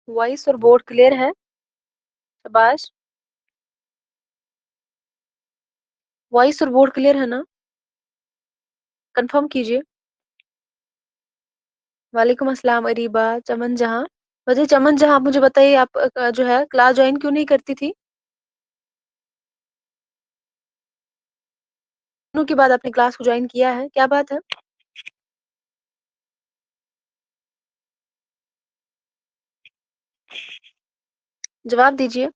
Voice और board clear है? शाबाश। वॉइस और बोर्ड क्लियर है ना? कंफर्म कीजिए। वालेकुम अस्सलाम अरीबा, चमन जहां। वजह चमन जहां, आप मुझे बताइए, आप जो है क्लास ज्वाइन क्यों नहीं करती थी? दिनों के बाद आपने क्लास को ज्वाइन किया है, क्या बात है? जवाब दीजिए।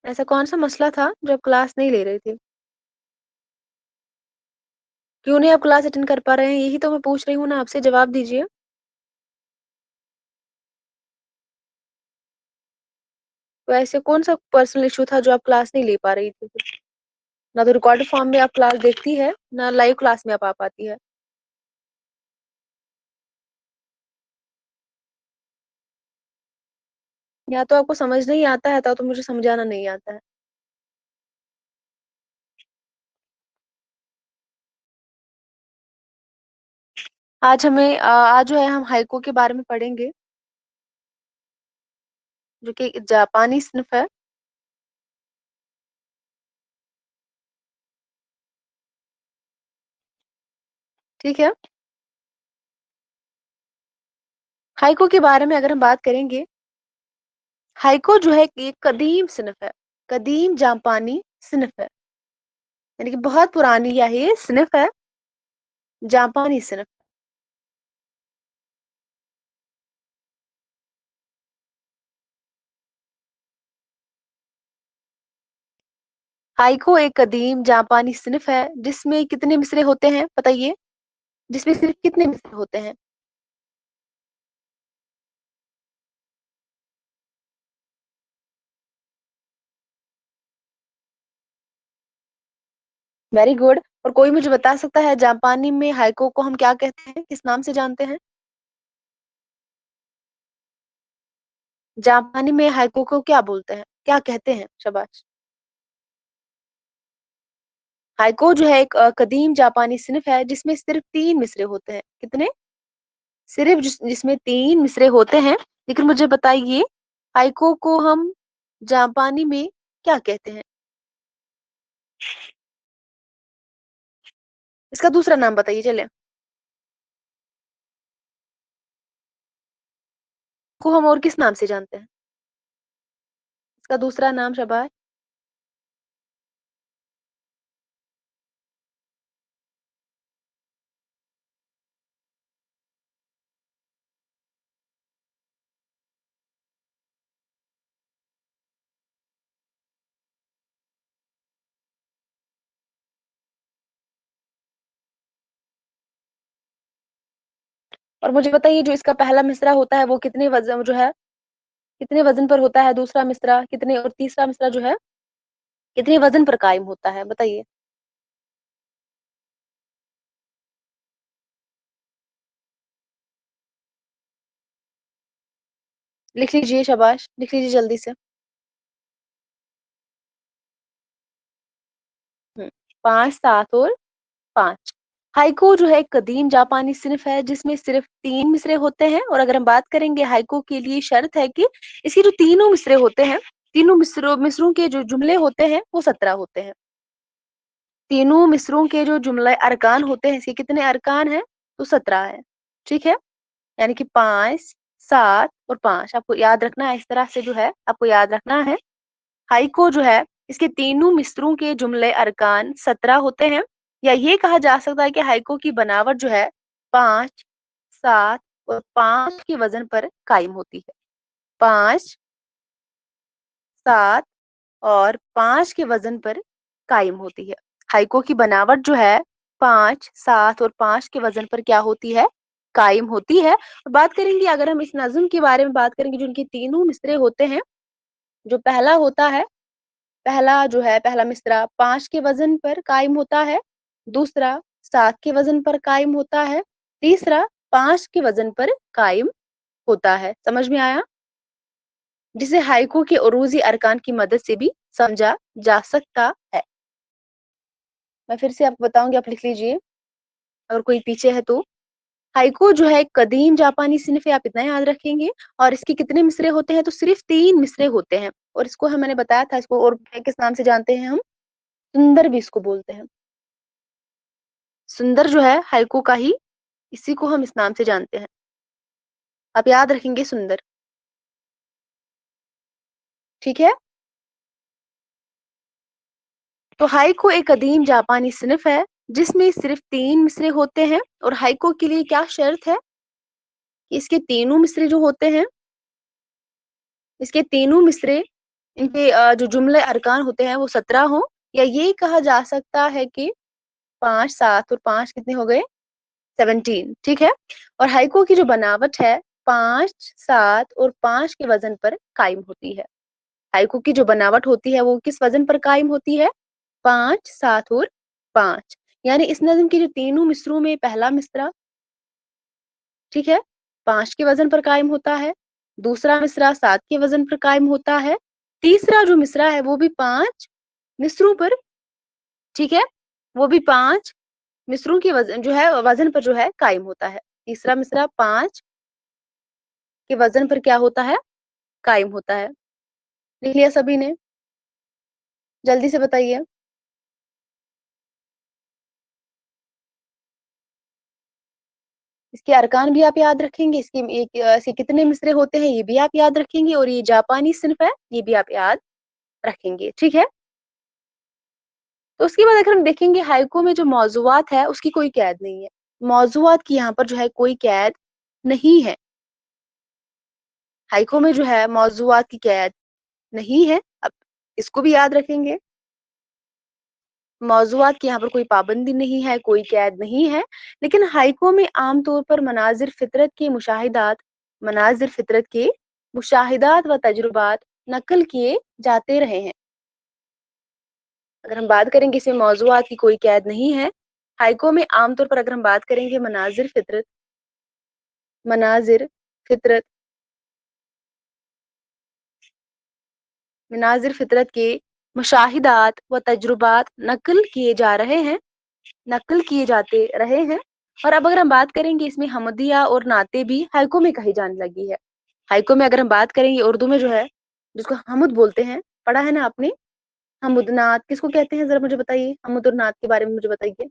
ऐसा कौन सा मसला था जो आप क्लास नहीं ले रहे थे? क्यों नहीं आप क्लास अटेंड कर पा रहे हैं, यही तो मैं पूछ रही हूँ ना आपसे, जवाब दीजिए। तो ऐसे कौन सा पर्सनल इशू था जो आप क्लास नहीं ले पा रही थी फिर? ना तो रिकॉर्ड फॉर्म में आप क्लास देखती है, ना लाइव क्लास में आप आ पाती है। या तो आपको समझ नहीं आता है, तो मुझे समझाना नहीं आता है। आज जो है हम हाइको के बारे में पढ़ेंगे, जो कि जापानी सिन्फ है। ठीक है। हाइको के बारे में अगर हम बात करेंगे, हाइको जो है एक कदीम सिन्फ है, कदीम जापानी सिन्फ है, यानी कि बहुत पुरानी ये सिन्फ है, जापानी सिन्फ। हाइको एक कदीम जापानी सिन्फ है जिसमें कितने मिसरे होते हैं बताइए? जिसमें सिर्फ कितने मिसरे होते हैं? Very good. और कोई मुझे बता सकता है जापानी में हाइको को हम क्या कहते हैं, किस नाम से जानते हैं? जापानी में हाइको को क्या बोलते हैं, क्या कहते हैं? शाबाश। हाइको जो है एक कदीम जापानी सिन्फ है जिसमें सिर्फ 3 मिसरे होते हैं। कितने? सिर्फ जिसमें 3 मिसरे होते हैं। लेकिन मुझे बताइए, हाइको को हम जापानी में क्या कहते हैं? इसका दूसरा नाम बताइए चले। को हम और किस नाम से जानते हैं? इसका दूसरा नाम? शाबाश। और मुझे बताइए, जो इसका पहला मिसरा होता है वो कितने वजन जो है, कितने वजन पर होता है? दूसरा मिसरा कितने, और तीसरा मिसरा जो है कितने वजन पर कायम होता है? बताइए। लिख लीजिए, शाबाश, लिख लीजिए जल्दी से। 5, 7 और 5। हाइको जो है एक कदीम जापानी सिन्फ है जिसमें सिर्फ 3 मिसरे होते हैं। और अगर हम बात करेंगे, हाइको के लिए शर्त है कि इसके जो तीनों मिसरे होते हैं, तीनों मिसरों के जो जुमले होते हैं वो 17 होते हैं। तीनों मिसरों के जो जुमले अरकान होते हैं, इसके कितने अरकान हैं? तो 17 है। ठीक है। यानी कि 5, 7 और 5 आपको याद रखना है। इस तरह से जो है आपको याद रखना है। हाइको जो है, इसके तीनों मिसरों के जुमले अरकान 17 होते हैं। या ये कहा जा सकता है कि हाइको की बनावट जो है 5, 7 और 5 के वजन पर कायम होती है। 5, 7 और 5 के वजन पर कायम होती है। हाइको की बनावट जो है 5, 7 और 5 के वजन पर क्या होती है? कायम होती है। और बात करेंगे, अगर हम इस नज्म के बारे में बात करेंगे, जो उनके तीनों मिसरे होते हैं, जो पहला होता है, पहला जो है पहला मिसरा 5 के वजन पर कायम होता है। दूसरा 7 के वजन पर कायम होता है। तीसरा 5 के वजन पर कायम होता है। समझ में आया? जिसे हाइकू के उरूजी अरकान की मदद से भी समझा जा सकता है। मैं फिर से आपको बताऊंगी, आप लिख लीजिए अगर कोई पीछे है तो। हाइको जो है एक कदीम जापानी सिनफ है, आप इतना याद रखेंगे। और इसके कितने मिसरे होते हैं? तो सिर्फ 3 मिसरे होते हैं। और इसको मैंने बताया था, इसको और किस नाम से जानते हैं हम? सुंदर भी इसको बोलते हैं। सुंदर जो है हाइको का ही, इसी को हम इस नाम से जानते हैं। आप याद रखेंगे सुंदर, ठीक है। तो हाइको एक कदीम जापानी सिनफ है जिसमें सिर्फ 3 मिसरे होते हैं। और हाइको के लिए क्या शर्त है कि इसके तीनों मिसरे जो होते हैं, इसके तीनों मिसरे, इनके जो जुमले अरकान होते हैं वो 17 हो, या ये कहा जा सकता है कि 5 7 और 5 कितने हो गए? 17, ठीक है। और हाइको की जो बनावट है 5 7 और 5 के वजन पर कायम होती है। हाइको की जो बनावट होती है वो किस वजन पर कायम होती है? 5 7 और 5। यानी इस नज्म के जो तीनों मिसरों में पहला मिसरा, ठीक है, 5 के वजन पर कायम होता है। दूसरा मिसरा 7 के वजन पर कायम होता है। तीसरा जो मिसरा है वो भी 5 मिसरों पर, ठीक है, वो भी 5 मिसरों के वजन जो है, वजन पर जो है कायम होता है। तीसरा मिसरा 5 के वजन पर क्या होता है? कायम होता है। लिख लिया सभी ने? जल्दी से बताइए। इसके अरकान भी आप याद रखेंगे, इसके कितने मिसरे होते हैं ये भी आप याद रखेंगे, और ये जापानी सिनफ है ये भी आप याद रखेंगे, ठीक है। तो उसके बाद अगर हम देखेंगे हाइको में जो मौजूआत है उसकी कोई कैद नहीं है। मौजूआत की यहाँ पर जो है कोई कैद नहीं है। हाइको में जो है मौजूआत की कैद नहीं है। अब इसको भी याद रखेंगे, मौजूआत की यहाँ पर कोई पाबंदी नहीं है, कोई कैद नहीं है। लेकिन हाइको में आमतौर पर मनाजिर फितरत के मुशाहिदात व तजुर्बात नकल किए जाते रहे हैं। अगर हम बात करेंगे इसमें मौजूआत की कोई कैद नहीं है। हाइको में आमतौर पर अगर हम बात करेंगे मनाजिर फितरत मनाजिर फितरत के मुशाहिदात व तजुर्बात नकल किए जाते रहे हैं। और अब अगर हम बात करेंगे इसमें हमदिया और नाते भी हाइको में कही जाने लगी है। हाइको में अगर हम बात करेंगे उर्दू में जो है, जिसको हमद बोलते हैं, पढ़ा है ना आपने? हमद नात किसको कहते हैं, जरा मुझे बताइए, हमद और नात के बारे में मुझे बताइए।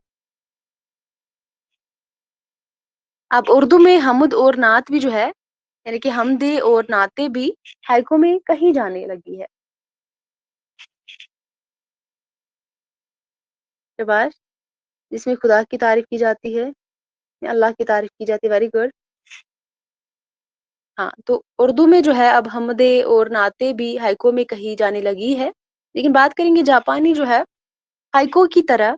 अब उर्दू में हमद और नात भी जो है, यानी कि हमदे और नाते भी हाइको में कही जाने लगी है। शाबाश। जिसमें खुदा की तारीफ की जाती है, अल्लाह की तारीफ की जाती है, वेरी गुड। हाँ, तो उर्दू में जो है अब हमदे और नाते भी हाइको में कही जाने लगी है। लेकिन बात करेंगे हाइको की तरह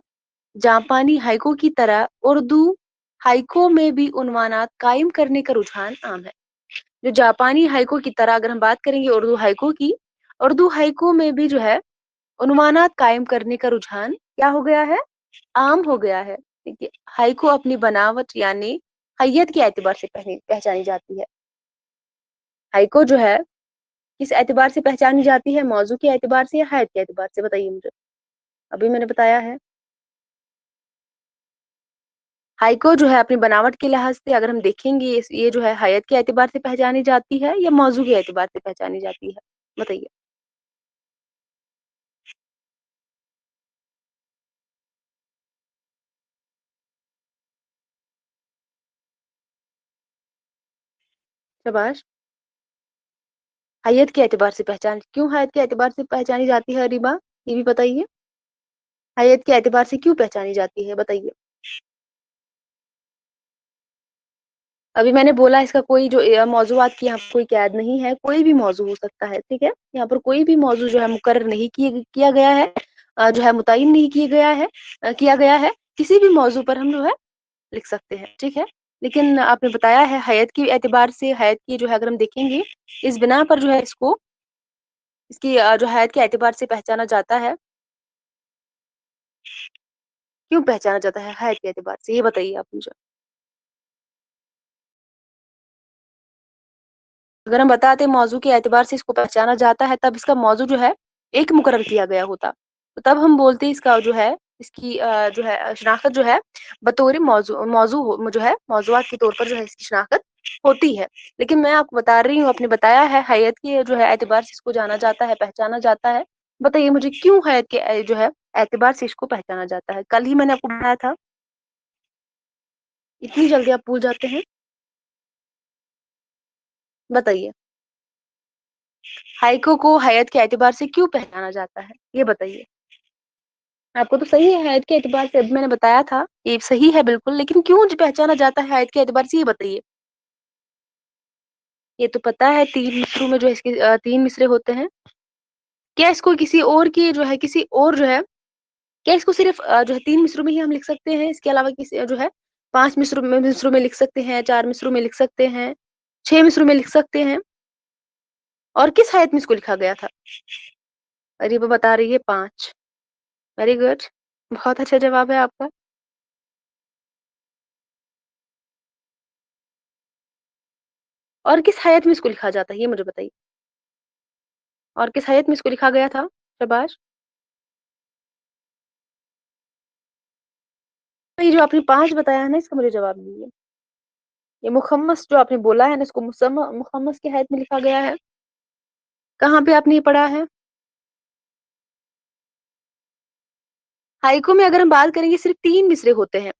जापानी हाइको की तरह उर्दू हाइको में भी उन्वानात कायम करने का रुझान आम है। जो जापानी हाइको की तरह अगर हम बात करेंगे उर्दू हाइको में भी जो है उन्वानात कायम करने का रुझान क्या हो गया है? आम हो गया है। देखिए, हाइको अपनी बनावट यानी हैयत के एतबार से पहचानी जाती है। हाइको जो है किस एतबार से पहचानी जाती है? मौजू के एतबार से या हैयत के एतबार से? बताइए मुझे। अभी मैंने बताया है, हाइको जो है अपनी बनावट के लिहाज से अगर हम देखेंगे ये जो है हैयत के एतबार से पहचानी जाती है या मौजू के एतबार से पहचानी जाती है? बताइए। शाबाश। हैयत के एतबार से पहचान, क्यों हैयत के एतबार से पहचानी जाती है रिबा? ये भी बताइए, हैयत के एतबार से क्यों पहचानी जाती है? बताइए। अभी मैंने बोला इसका कोई जो मौजूआत की यहाँ पर कोई कैद नहीं है, कोई भी मौजू हो सकता है, ठीक है। यहाँ पर कोई भी मौजू जो है मुकर्रर नहीं किया गया है, जो है मुतय्यन नहीं किया गया है। किसी भी मौजू पर हम जो है लिख सकते हैं, ठीक है। लेकिन आपने बताया है हैयत के एतबार से, हैयत की जो है अगर हम देखेंगे इस बिना पर जो है इसकी जो हैयत के एतबार से पहचाना जाता है। क्यों पहचाना जाता है हैयत के एतबार से, ये बताइए आप मुझे। अगर हम बताते मौजू के एतबार से इसको पहचाना जाता है, तब इसका मौजू जो है एक मुकर्रर किया गया होता, तो तब हम बोलते इसका जो है اس کی جو ہے شناخت جو ہے بطور موضوع جو ہے موضوعات کے طور پر جو ہے اس کی شناخت ہوتی ہے. لیکن میں آپ کو بتا رہی ہوں، آپ نے بتایا ہے حیت کے جو ہے اعتبار سے اس کو جانا جاتا ہے، پہچانا جاتا ہے. بتائیے مجھے کیوں حیت کے جو ہے اعتبار سے اس کو پہچانا جاتا ہے؟ کل ہی میں نے آپ کو بتایا تھا. اتنی جلدی آپ بھول جاتے ہیں؟ بتائیے ہائیکو کو حیت کے اعتبار سے کیوں پہچانا جاتا ہے، یہ بتائیے. آپ کو تو صحیح ہے حیت کے اعتبار سے، اب میں نے بتایا تھا یہ صحیح ہے بالکل، لیکن کیوں پہچانا جاتا ہے حیت کے اعتبار سے، یہ بتائیے. یہ تو پتا ہے 3 مصروں میں جو اس کے 3 مصرے ہوتے ہیں. کیا اس کو کسی اور کی جو ہے کسی اور جو ہے کیا اس کو صرف جو ہے 3 مصروں میں ہی ہم لکھ سکتے ہیں؟ اس کے علاوہ کسی جو ہے 5 مصروں میں لکھ سکتے ہیں، 4 مصروں میں لکھ سکتے ہیں، 6 مصروں میں لکھ سکتے ہیں؟ اور کس حیت میں اس کو لکھا گیا تھا؟ اریبہ بتا رہی ہے 5. ویری گڈ، بہت اچھا جواب ہے آپ کا. اور کس حیت میں اس کو لکھا جاتا ہے یہ مجھے بتائیے. اور کس حیت میں اس کو لکھا گیا تھا؟ شباش. یہ جو آپ نے 5 بتایا ہے نا، اس کا مجھے جواب دیجیے. یہ مخمس جو آپ نے بولا ہے نا، اس کو مخمس کی حیت میں لکھا گیا ہے. کہاں پہ آپ نے یہ پڑھا ہے؟ ہائیکو میں اگر ہم بات کریں گے صرف 3 مصرے ہوتے ہیں.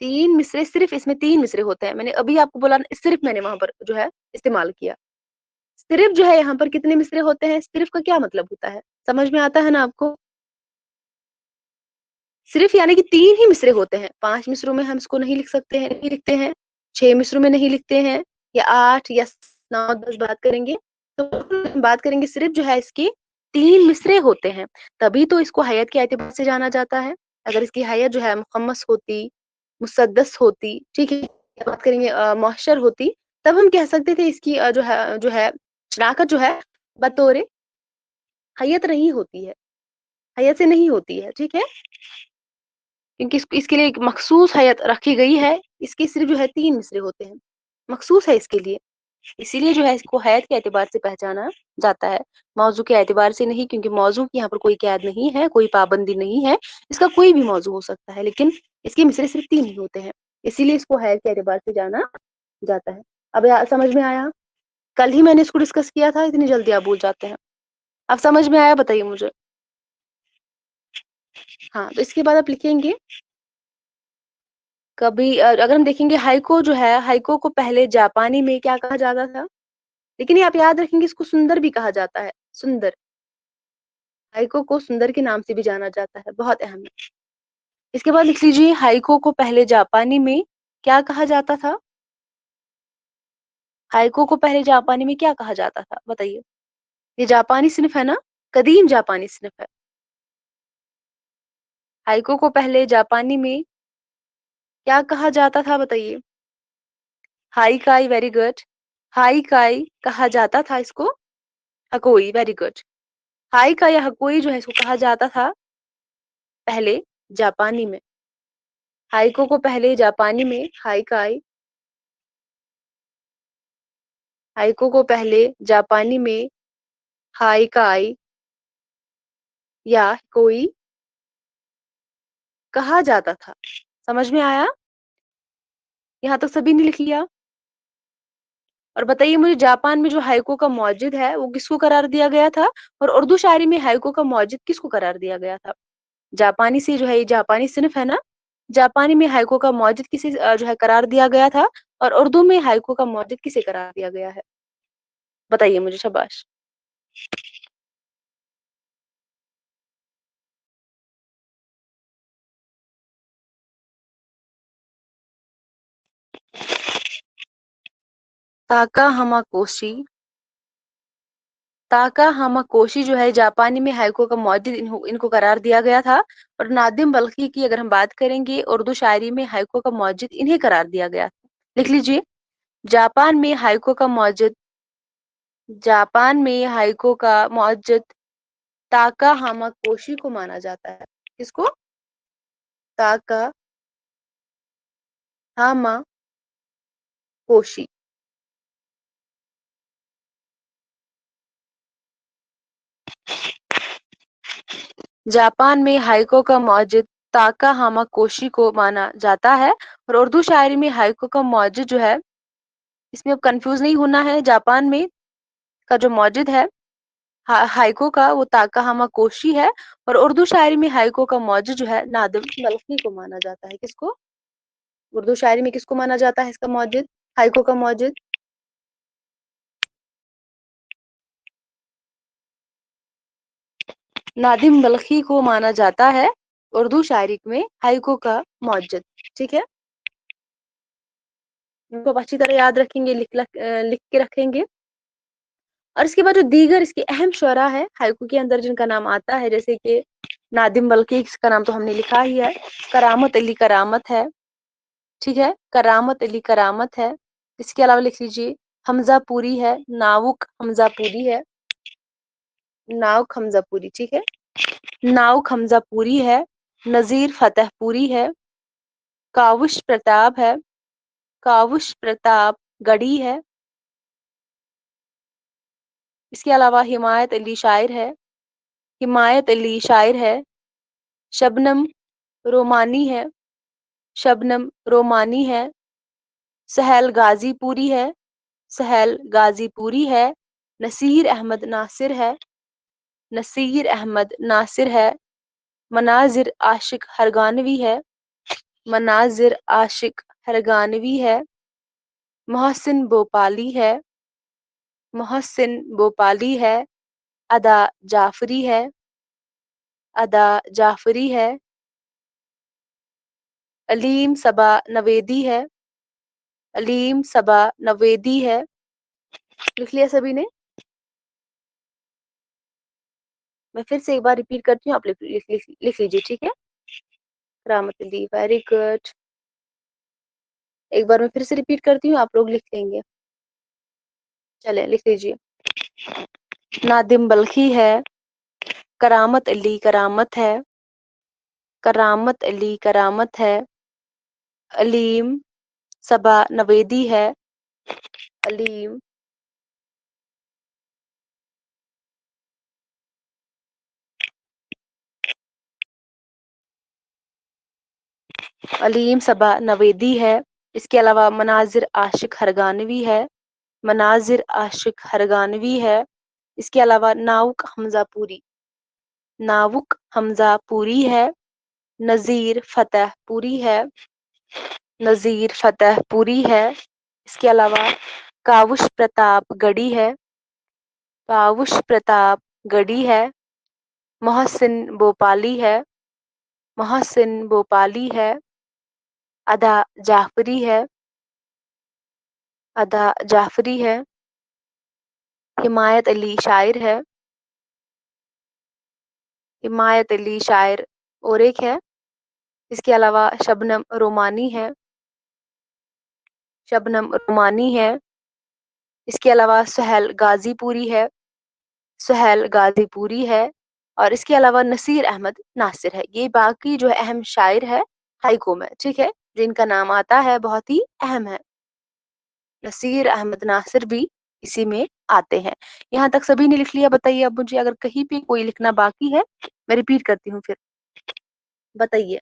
3 مصرے، صرف اس میں 3 مصرے ہوتے ہیں. میں نے ابھی آپ کو بولا صرف، میں نے وہاں پر جو ہے استعمال کیا. صرف جو ہے یہاں پر کتنے مصرے ہوتے ہیں؟ صرف کا کیا مطلب ہوتا ہے؟ سمجھ میں آتا ہے نا آپ کو؟ صرف یعنی کہ 3 ہی مصرے ہوتے ہیں. 5 مصروں میں ہم اس کو نہیں لکھ سکتے ہیں، نہیں لکھتے ہیں. 6 مصروں میں نہیں لکھتے ہیں، یا 8 یا 9 10 بات کریں گے تو بات کریں گے صرف جو ہے اس کی 3 مصرے ہوتے ہیں. تبھی تو اس کو حیت کے اعتبار سے جانا جاتا ہے. اگر اس کی حیت جو ہے مخمس ہوتی، مسدس ہوتی، ٹھیک ہے، بات کریں گے معشر ہوتی، تب ہم کہہ سکتے تھے اس کی جو ہے شناخت جو ہے بطور حیت نہیں ہوتی ہے، حیت سے نہیں ہوتی ہے. ٹھیک ہے، کیونکہ اس کے لیے ایک مخصوص حیت رکھی گئی ہے. اس کے صرف جو ہے 3 مصرے ہوتے ہیں، مخصوص ہے اس کے لیے. اسی لیے جو ہے اس کو حیت کے اعتبار سے پہچانا جاتا ہے، موضوع کے اعتبار سے نہیں. کیونکہ موضوع کی یہاں پر کوئی قید نہیں ہے، کوئی پابندی نہیں ہے. اس کا کوئی بھی موضوع ہو سکتا ہے، لیکن اس کے مصرے صرف 3 ہی ہوتے ہیں. اسی لیے اس کو حیت کے اعتبار سے جانا جاتا ہے. اب سمجھ میں آیا؟ کل ہی میں نے اس کو ڈسکس کیا تھا، اتنی جلدی آپ بھول جاتے ہیں. اب سمجھ میں آیا؟ بتائیے مجھے. ہاں، تو اس کے بعد آپ لکھیں گے کبھی اگر ہم دیکھیں گے ہائیکو جو ہے، ہائیکو کو پہلے جاپانی میں کیا کہا جاتا تھا؟ لیکن یہ آپ یاد رکھیں گے اس کو سندر بھی کہا جاتا ہے. سندر، ہائیکو کو سندر کے نام سے بھی جانا جاتا ہے، بہت اہم ہے. اس کے بعد لکھ لیجیے ہائیکو کو پہلے جاپانی میں کیا کہا جاتا تھا؟ ہائیکو کو پہلے جاپانی میں کیا کہا جاتا تھا؟ بتائیے. یہ جاپانی صنف ہے نا، قدیم جاپانی صنف ہے. ہائیکو کو پہلے جاپانی میں کیا کہا جاتا تھا؟ بتائیے. ہائی کائی، ویری گڈ. ہائی کائی کہا جاتا تھا اس کو. ہکوئی، ویری گڈ. ہائی کا یا ہکوئی جو ہے اس کو کہا جاتا تھا پہلے جاپانی میں. ہائیکو کو پہلے جاپانی میں ہائی کائی، ہائیکو کو پہلے جاپانی میں ہائی کائی یا کوئی کہا جاتا تھا. سمجھ میں آیا؟ یہاں تک سبھی نے لکھ لیا. اور بتائیے مجھے جاپان میں جو ہائیکو کا موجد ہے وہ کس کو قرار دیا گیا تھا؟ اور اردو شاعری میں ہائیکو کا موجد کس کو قرار دیا گیا تھا؟ جاپانی سے جو ہے یہ جاپانی صنف ہے نا، جاپانی میں ہائیکو کا موجد کسے جو ہے قرار دیا گیا تھا؟ اور اردو میں ہائیکو کا موجد کسے قرار دیا گیا ہے؟ بتائیے مجھے. شاباش. تاکا ہاما کوشی. تاکا ہاما کوشی جو ہے جاپانی میں ہائیکو کا موجد ان کو قرار دیا گیا تھا. اور نادم بلخی کی اگر ہم بات کریں گے اردو شاعری میں ہائیکو کا موجد انہیں قرار دیا گیا تھا. لکھ لیجیے جاپان میں ہائیکو کا موجد، جاپان میں ہائیکو کا موجد تاکا ہاما کوشی کو مانا جاتا ہے. کس کو؟ تاکا ہاما کوشی. جاپان میں ہائیکو کا موجد ताका हामा कोशी को माना जाता है। और उर्दू शायरी में हाइकू का मौजूद जो है, इसमें अब कंफ्यूज नहीं होना है, जापान में का जो मौजूद है हाइको का, वो ताका हामा कोशी है। और उर्दू शायरी में हाइको का मौजूद जो है नादिम बल्खी को माना जाता है। किसको? उर्दू शायरी में किसको माना जाता है इसका मौजूद, हाइको का मौजूद? नादिम बल्खी को माना जाता है उर्दू शायरी में हाइको का मौजूद। ठीक है, इनको आप अच्छी तरह याद रखेंगे, लिख के रखेंगे। और इसके बाद जो दीगर इसके अहम शुरा है हाइकू के अंदर जिनका नाम आता है, जैसे कि नादिम बल्खी, इसका नाम तो हमने लिखा ही है, करामत अली करामत है। ठीक है, करामत अली करामत है। इसके अलावा लिख लीजिए हमजा पूरी है, नावुक हमजा पूरी है, नाउक हमजा पूरी। ठीक है, नाउक हमजा पूरी है, नजीर फतेह पूरी है, कावुश प्रताप है, कावुश प्रताप गढ़ी है। इसके अलावा हिमायत अली शायर है, हिमायत अली शायर है, शबनम रोमानी है, शबनम रोमानी है, सहल गाजी पूरी है, सहल गाजी पूरी है, नसीर अहमद नासिर है, नसीर अहमद नासिर है, मनाजिर आशिक हरगानवी है, मनाजिर आशिक हरगानवी है, मोहसिन भोपाली है, मोहसिन भोपाली है, अदा जाफरी है, अदा जाफरी है, अलीम सबा नवेदी है, अलीम सबा नवेदी है। लिख लिया सभी ने? मैं फिर से एक बार रिपीट करती हूँ, आप लिख लीजिए। ठीक है, करामत अली, वेरी गुड। एक बार मैं फिर से रिपीट करती हूँ, आप लोग लिख लेंगे। चले लिख लीजिए। नादिम बल्खी है, करामत अली करामत है, करामत अली करामत है, अलीम सबा नवेदी है, अलीम अलीम सबा नवेदी है। इसके अलावा मनाजिर आशिक हरगानवी है, मनाजिर आशिक हरगानवी है। इसके अलावा नाउक हमजा पूरी, नावुक हमजा पूरी है, नजीर फतेह पूरी है, नजीर फतेह पूरी है। इसके अलावा कावुश प्रताप गढ़ी है, कावुश प्रताप गढ़ी है, मोहसिन भोपाली है, मोहसिन भोपाली है, अदा जाफरी है, अदा जाफरी है, हिमायत अली शायर है, हिमायत अली शायर और एक है। इसके अलावा शबनम रोमानी है, शबनम रोमानी है। इसके अलावा सुहेल गाजीपुरी है, सुहेल गाजीपुरी है। और इसके अलावा नसीर अहमद नासिर है। ये बाकी जो है अहम शायर है हाइको में। ठीक है, जिनका नाम आता है, बहुत ही अहम है। नसीर अहमद नासिर भी इसी में आते हैं। यहाँ तक सभी ने लिख लिया? बताइए अब मुझे, अगर कहीं पे कोई लिखना बाकी है, मैं रिपीट करती हूँ फिर, बताइए।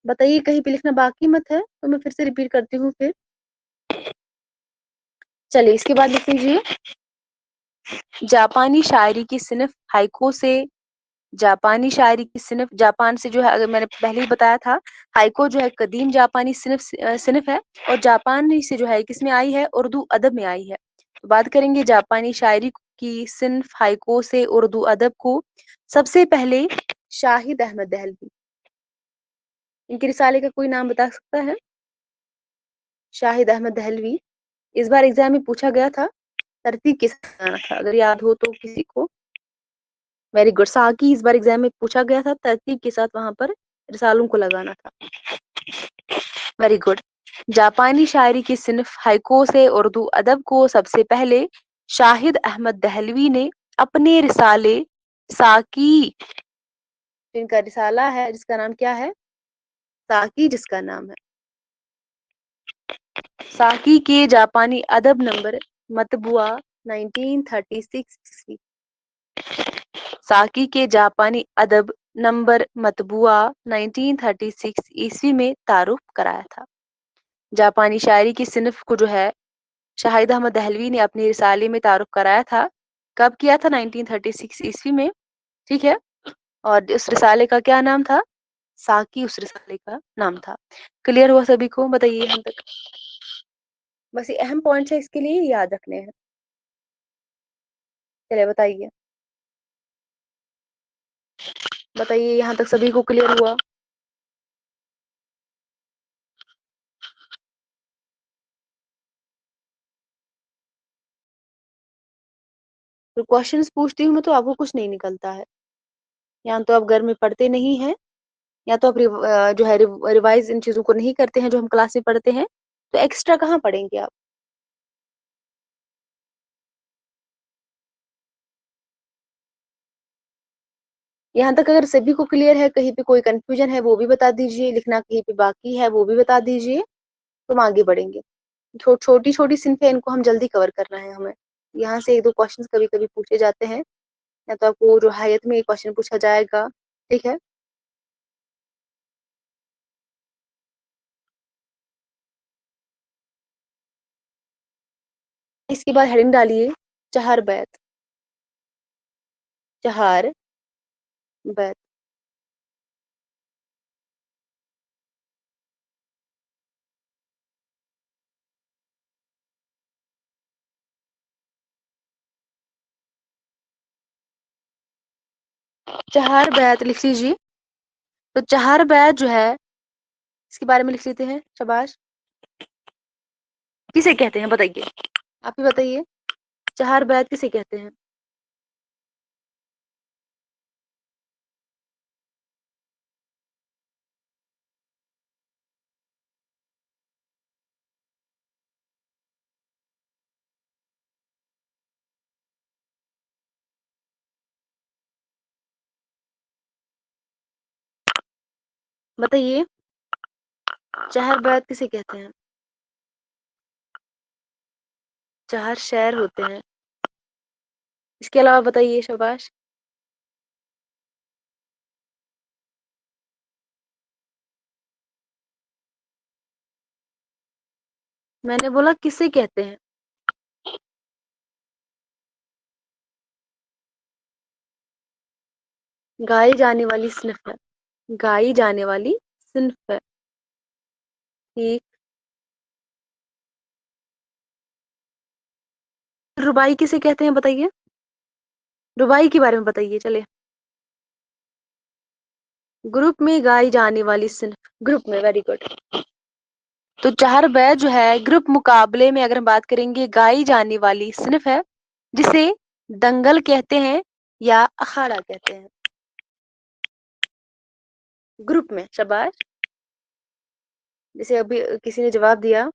बताइए, कहीं पे लिखना बाकी मत है तो मैं फिर से रिपीट करती हूँ फिर। चलिए, इसके बाद लिख लीजिए जापानी शायरी की सिनफ हाइको से, जापानी शायरी की सिनफ, जापान से जो है, अगर मैंने पहले ही बताया था, हाइको जो है कदीम जापानी सिनफ है। और जापानी से जो है किसमें आई है? उर्दू अदब में आई है। तो बात करेंगे जापानी शायरी की सिनफ हाइको से उर्दू अदब को। सबसे पहले शाहिद अहमद दहलवी, इनके रिसाले का कोई नाम बता सकता है? शाहिद अहमद दहलवी, इस बार एग्जाम में पूछा गया था, तरतीब के साथ आना था, अगर याद हो तो किसी को। वेरी गुड, साकी इस बार एग्जाम में पूछा गया था, तरतीब के साथ वहां पर रिसालों को लगाना था। Very good. जापानी शायरी की सिनफ हाइको से उर्दू अदब को सबसे पहले शाहिद अहमद दहलवी ने अपने रिसाले साकी, जिनका रिसाला है जिसका नाम क्या है? साकी जिसका नाम है। साकी के जापानी अदब नंबर मतबुआ 1936 ईस्वी। साकी के जापानी अदब नंबर मतबुआ 1936 ईस्वी में तारुफ कराया था। जापानी शायरी की सिनफ को जो है शाहिद अहमद दहलवी ने अपने रिसाले में तारुफ कराया था। कब किया था? 1936 ईस्वी में। ठीक है। और उस रिसाले का क्या नाम था? साकी उस रिसाले का नाम था। क्लियर हुआ सभी को? बताइए यहाँ तक। बस ये अहम पॉइंट्स है, इसके लिए याद रखने हैं। चलिए बताइए, बताइए यहाँ तक सभी को क्लियर हुआ? तो क्वेश्चंस पूछती हूँ मैं तो आपको कुछ नहीं निकलता है। या तो आप घर में पढ़ते नहीं हैं, या तो आप जो है रिवाइज इन चीजों को नहीं करते हैं जो हम क्लास में पढ़ते हैं। तो एक्स्ट्रा कहाँ पढ़ेंगे आप? यहाँ तक अगर सभी को क्लियर है, कहीं पे कोई कंफ्यूजन है वो भी बता दीजिए, लिखना कहीं पे बाकी है वो भी बता दीजिए, तो हम आगे बढ़ेंगे। छोटी छोटी सिंफे इनको हम जल्दी कवर करना है हमें। यहाँ से एक दो क्वेश्चन कभी कभी पूछे जाते हैं, या तो आपको जो हायत में एक क्वेश्चन पूछा जाएगा। ठीक है। इसके बाद हेडिंग डालिए चहार बैत। चहार बैत। चहार बैत लिख लीजिए। तो चहार बैत जो है इसके बारे में लिख लेते हैं। शाबाश। किसे कहते हैं बताइए, आप ही बताइए। चहार बैत किसे कहते हैं? बताइए चहार बैत किसे कहते हैं? चार शहर होते हैं। इसके अलावा बताइए। शाबाश। मैंने बोला किसे कहते हैं? गाई जाने वाली सिनफ है। गाई जाने वाली सिनफ है। ठीक। रुबाई किसे कहते हैं बताइए? रुबाई के बारे में बताइए। चले, ग्रुप में गाई जाने वाली सिनफ, ग्रुप में। Very good. तो चार बैत जो है ग्रुप मुकाबले में अगर हम बात करेंगे गाई जाने वाली सिनफ है, जिसे दंगल कहते हैं या अखाड़ा कहते हैं। ग्रुप में। शाबाश। जैसे अभी किसी ने जवाब दिया,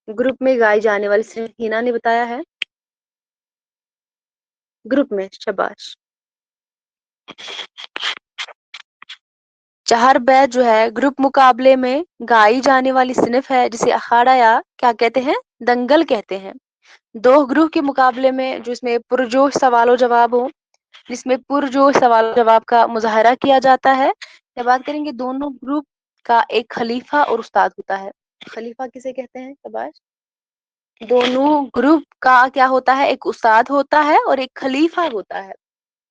ग्रुप में गाई जाने वाली सिनफ, हिना ने बताया है ग्रुप में। शाबाश। चार बैत जो है ग्रुप मुकाबले में गाई जाने वाली सिनफ है, जिसे अखाड़ा या क्या कहते हैं? दंगल कहते हैं। दो ग्रुप के मुकाबले में जो इसमें पुरजोश सवालों जवाब हो, जिसमें पुरजोश सवाल जवाब का मुजाहरा किया जाता है, या बात करेंगे दोनों ग्रुप का एक खलीफा और उस्ताद होता है। खलीफा किसे कहते हैं? शाबाश। दोनों ग्रुप का क्या होता है? एक उस्ताद होता है और एक खलीफा होता है।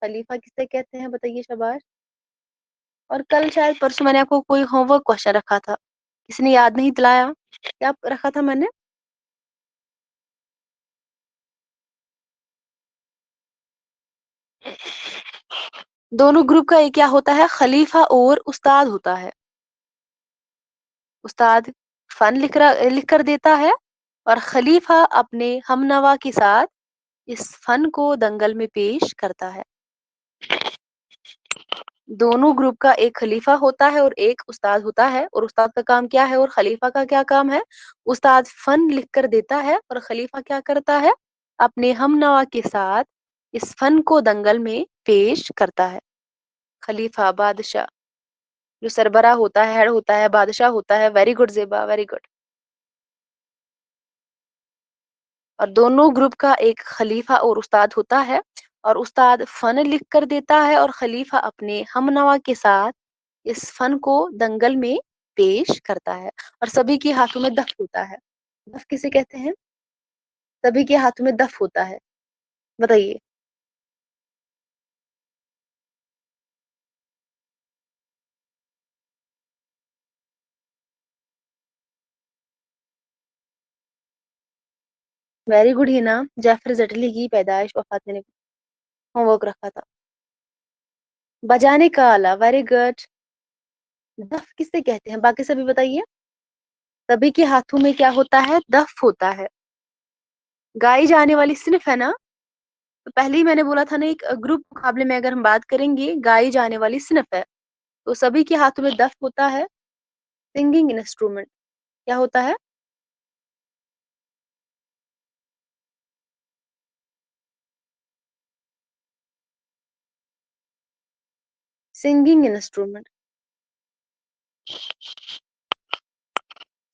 खलीफा किसे कहते हैं बताइए? शाबाश। और कल शायद परसों मैंने आपको कोई होमवर्क क्वेश्चन रखा था, किसी ने याद नहीं दिलाया? क्या रखा था मैंने? दोनों ग्रुप का एक क्या होता है? खलीफा और उस्ताद होता है। उस्ताद फन लिख कर देता है, और खलीफा अपने हमनवा के साथ इस फन को दंगल में पेश करता है। दोनों ग्रुप का एक खलीफा होता है और एक उस्ताद होता है, और उस्ताद का काम क्या है और खलीफा का क्या काम है? उस्ताद फन लिख कर देता है और खलीफा क्या करता है? अपने हमनवा के साथ इस फन को दंगल में पेश करता है। खलीफा बादशाह। जो सरबराह होता है, हेड होता है, बादशाह होता है। Very good Zeba, very good. और दोनों ग्रुप का एक खलीफा और उस्ताद होता है, और उस्ताद फ़न लिख कर देता है और खलीफा अपने हमनवा के साथ इस फ़न को दंगल में पेश करता है, और सभी के हाथों में दफ़ होता है। दफ़ किसे कहते हैं? सभी के हाथों में दफ़ होता है। बताइए। Very good Hina. जाफ़र ज़टली की पैदाइश वफ़ात मैंने होमवर्क रखा था। बजाने का आला, वेरी गुड। दफ़ किसे कहते हैं? बाकी सभी बताइए। सभी के हाथों में क्या होता है? दफ़ होता है। गाई जाने वाली सिर्फ़ है ना? तो पहले ही मैंने बोला था ना, एक ग्रुप मुकाबले में अगर हम बात करेंगे, गाई जाने वाली सिनफ है, तो सभी के हाथों में दफ होता है। सिंगिंग इंस्ट्रूमेंट क्या होता है? Singing instrument.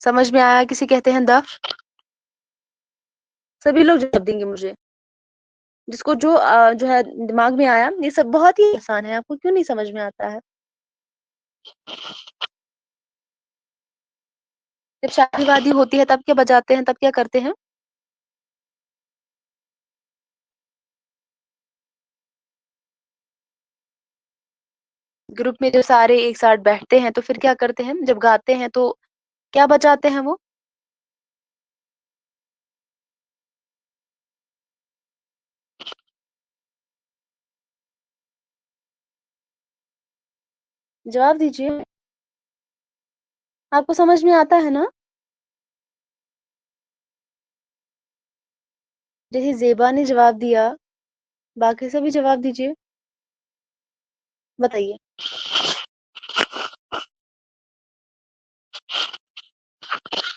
समझ में आया? किसे कहते हैं दफ? सभी लोग जवाब देंगे मुझे। जिसको जो है दिमाग में आया। ये सब बहुत ही आसान है, आपको क्यों नहीं समझ में आता है? जब शादी वादी होती है तब क्या बजाते हैं, तब क्या करते हैं? ग्रुप में जो सारे एक साथ बैठते हैं तो फिर क्या करते हैं? जब गाते हैं तो क्या बजाते हैं वो? जवाब दीजिए। आपको समझ में आता है ना? जैसे ज़ेबा ने जवाब दिया, बाकी सभी जवाब दीजिए। बताइए।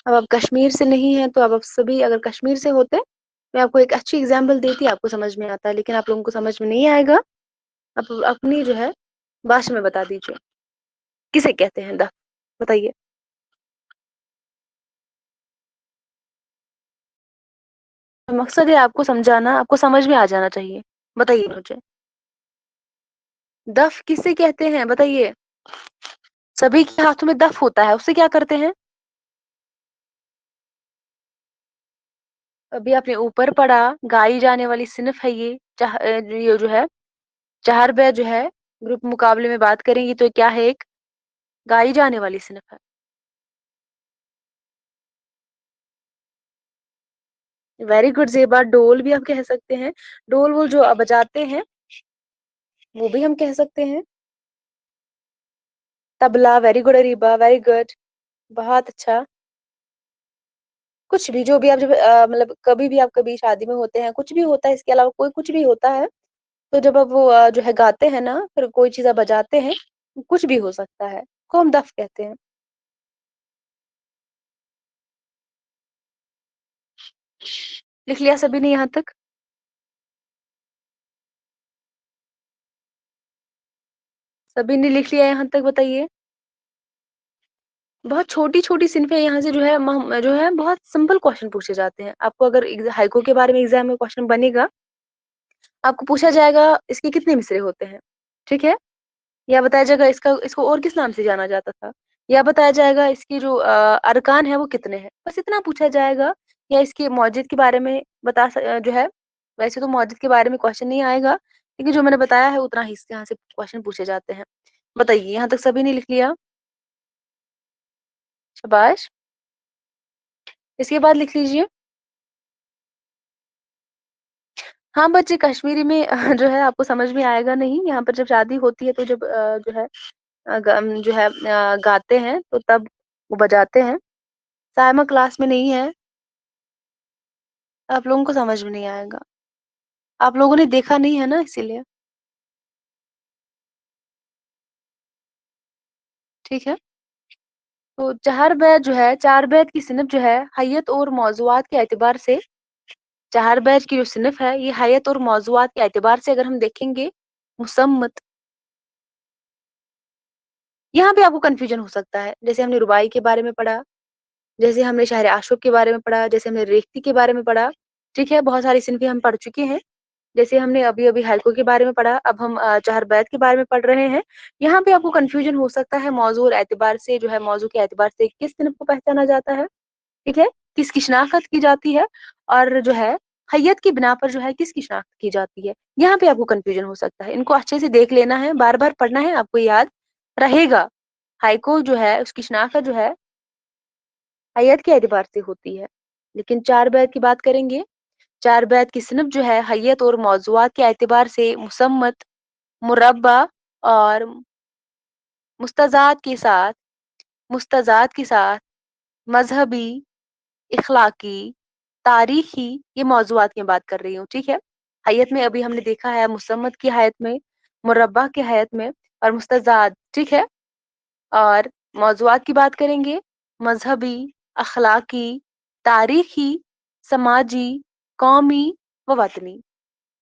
अब आप कश्मीर से नहीं हैं, तो अब आप सभी अगर कश्मीर से होते, मैं आपको एक अच्छी एग्ज़ाम्पल देती, आपको समझ में आता, लेकिन आप लोगों को समझ में नहीं आएगा। आप अपनी जो है भाषा में बता दीजिए, किसे कहते हैं द? बताइए। मकसद है आपको समझाना, आपको समझ में आ जाना चाहिए। बताइए मुझे, दफ किसे कहते हैं? बताइए। सभी के हाथों में दफ होता है, उससे क्या करते हैं? अभी आपने ऊपर पढ़ा, गाई जाने वाली सिनफ है ये। ये जो है चार बै जो है ग्रुप मुकाबले में बात करेंगी तो क्या है? एक गाई जाने वाली सिनफ है। Very good Zeba. डोल भी आप कह सकते हैं। डोल वो जो बजाते हैं, वो भी हम कह सकते हैं। Tabla, very good Areeba, very good. बहुत अच्छा। कुछ भी, जो भी आप जब मतलब कभी भी आप कभी शादी में होते हैं, कुछ भी होता है, इसके अलावा कोई कुछ भी होता है, तो जब आप वो जो है गाते हैं ना, फिर कोई चीज़ आप बजाते हैं, कुछ भी हो सकता है, को हम दफ कहते हैं। लिख लिया सभी ने यहाँ तक? सभी ने लिख लिया यहाँ तक? बताइए। बहुत छोटी-छोटी सिनफें यहाँ से जो है जो है बहुत सिंपल क्वेश्चन पूछे जाते हैं। आपको अगर हाइको के बारे में एग्ज़ाम में क्वेश्चन बनेगा, आपको पूछा जाएगा इसके कितने मिसरे होते हैं, ठीक है? या बताया जाएगा इसको और किस नाम से जाना जाता था? या बताया जाएगा इसके जो अरकान हैं वो कितने हैं? बस इतना पूछा जाएगा। या इसके मस्जिद के बारे में जो है, वैसे तो मस्जिद के बारे में क्वेश्चन नहीं आएगा, लेकिन जो मैंने बताया है उतना ही इसके यहाँ से क्वेश्चन पूछे जाते हैं। बताइए, यहाँ तक सभी ने लिख लिया? शाबाश! इसके बाद लिख लीजिए। हाँ, बच्चे कश्मीरी में जो है आपको समझ में आएगा नहीं, यहाँ पर जब शादी होती है तो जब जो है गाते हैं तो तब वो बजाते हैं। साइमा क्लास में नहीं है, आप लोगों को समझ में नहीं आएगा। आप लोगों ने देखा नहीं है ना, इसीलिए। ठीक है? तो चार बैत जो है, चार बैत की सिनफ जो है, हैयत और मौज़ूआत के एतबार से, चार बैत की जो सिनफ है, ये हैयत और मौज़ूआत के एतबार से अगर हम देखेंगे, मुसम्मत यहाँ पे आपको कंफ्यूजन हो सकता है, जैसे हमने रुबाई के बारे में पढ़ा, जैसे हमने शायर आशुक के बारे में पढ़ा, जैसे हमने रेख्ती के बारे में पढ़ा, ठीक है, बहुत सारी सिनफें हम पढ़ चुके हैं। जैसे हमने अभी-अभी हल्कों के बारे में पढ़ा, अब हम चहर बैत के बारे में पढ़ रहे हैं। यहाँ पे आपको कन्फ्यूजन हो सकता है मौज़ू और एतबार से, जो है मौज़ू के एतबार से किस सिनफ को पहचाना जाता है, ठीक है? किसकी शिनाख्त की जाती है और जो है हैयत की बिना पर जो है किसकी शिनाख्त की जाती है। यहाँ पे आपको कन्फ्यूजन हो सकता है। इनको अच्छे से देख लेना है, बार-बार पढ़ना है, आपको याद रहेगा। हाइको जो है उसकी शिनाख्त जो है हैयत के एतबार से होती है। लेकिन चार बैत की बात करेंगे, चार बैत की सिनफ जो है हैयत और मौज़ूआत के एतबार से मुसम्मत, मुरब्बा और मुस्तज़ाद के साथ मुस्तज़ाद के साथ मज़हबी, इख़्लाक़ी, तारीख़ी ये मौज़ूआत की मैं बात कर रही हूँ, ठीक है? हैयत में अभी हमने देखा है मुसम्मत की हैयत में, मुरब्बा की हैयत में और मुस्तज़ाद, ठीक है? और मौज़ूआत की बात करेंगे, मज़हबी, अख़लाक़ी, तारीख़ी, समाजी, कौमी व वतनी,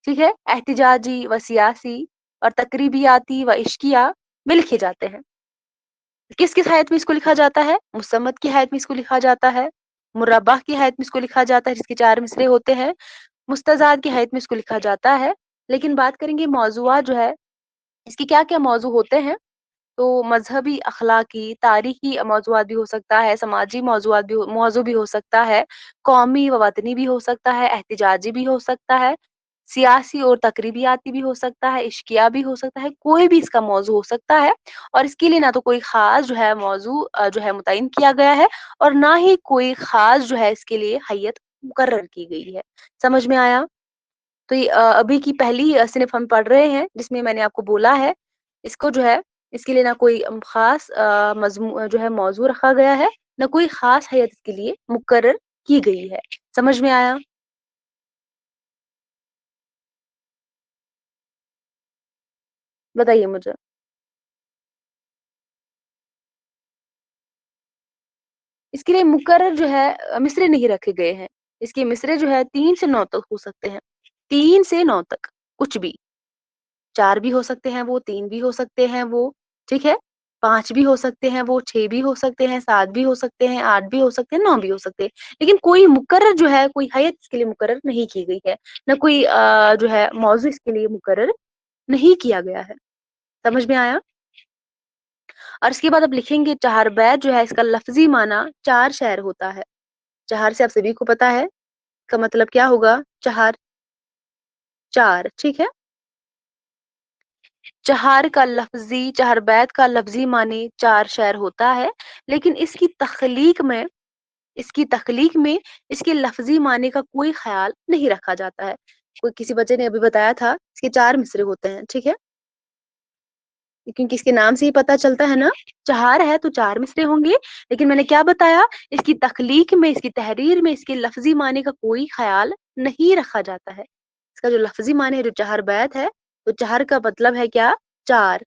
ठीक है? एहतिजाजी व सियासी और तक़रीबियाती व इश्किया में लिखे जाते हैं। किस-किस हैयत में इसको लिखा जाता है? मुसम्मत की हैयत में इसको लिखा जाता है, मुरब्बा की हैयत में इसको लिखा जाता है जिसके 4 मिसरे होते हैं, मुस्तज़ाद की हैयत में इसको लिखा जाता है। लेकिन बात करेंगे मौज़ूआत जो है, इसके क्या-क्या मौज़ू होते हैं? तो मज़हबी, अख़लाक़ी, तारीख़ी मौज़ूआत भी हो सकता है, समाजी मौज़ू भी हो सकता है, कौमी व वतनी भी हो सकता है, एहतिजाजी भी हो सकता है, सियासी और तक़रीबियाती भी हो सकता है, इश्किया भी हो सकता है, कोई भी इसका मौज़ू हो सकता है और इसके लिए ना तो कोई ख़ास जो है मौज़ू जो है मुतय्यन किया गया है और ना ही कोई ख़ास जो है इसके लिए हैयत मुकर्रर की गई है। समझ में आया? तो ये अभी की पहली सिनफ़ हम पढ़ रहे हैं जिसमें मैंने आपको बोला है, इसको जो है इसके लिए ना कोई ख़ास जो है मौज़ू रखा गया है, ना कोई ख़ास हैयत इसके लिए मुकर्रर की गई है। समझ में आया? बताइए मुझे। इसके लिए मुकर्रर जो है मिसरे नहीं रखे गए हैं। इसके मिसरे जो है 3 से 9 तक हो सकते हैं। 3 से 9 तक, कुछ भी। 4 भी हो सकते हैं वो, 3 भी हो सकते हैं वो, ठीक है? 5 भी हो सकते हैं वो, 6 भी हो सकते हैं, 7 भी हो सकते हैं, 8 भी हो सकते हैं, 9 भी हो सकते हैं। लेकिन कोई मुकर्रर जो है, कोई हैयत इसके लिए मुकर्रर नहीं की गई है। ना कोई जो है मौज़ू इसके लिए मुकर्रर नहीं किया गया है। समझ में आया? और इसके बाद आप लिखेंगे चहार बैत जो है इसका लफ्ज़ी माना 4 शेर होता है। चहार से आप सभी को पता है, इसका मतलब क्या होगा? चहार 4, ठीक है? चहार बैत का लफ्ज़ी माने 4 शेर होता है, लेकिन इसकी तख्लीक में इसके लफ्ज़ी माने का कोई ख़्याल नहीं रखा जाता है। कोई किसी बच्चे ने अभी बताया था, इसके 4 मिसरे होते हैं, ठीक है? क्योंकि इसके नाम से ही पता चलता है ना, चहार है तो 4 मिसरे होंगे, लेकिन मैंने क्या बताया, इसकी तख्लीक में, इसकी तहरीर में इसके लफ्ज़ी माने का कोई ख़्याल नहीं रखा जाता है। इसका जो लफ्ज़ी माने है, जो चहार बैत है, तो चहार का मतलब है क्या? 4।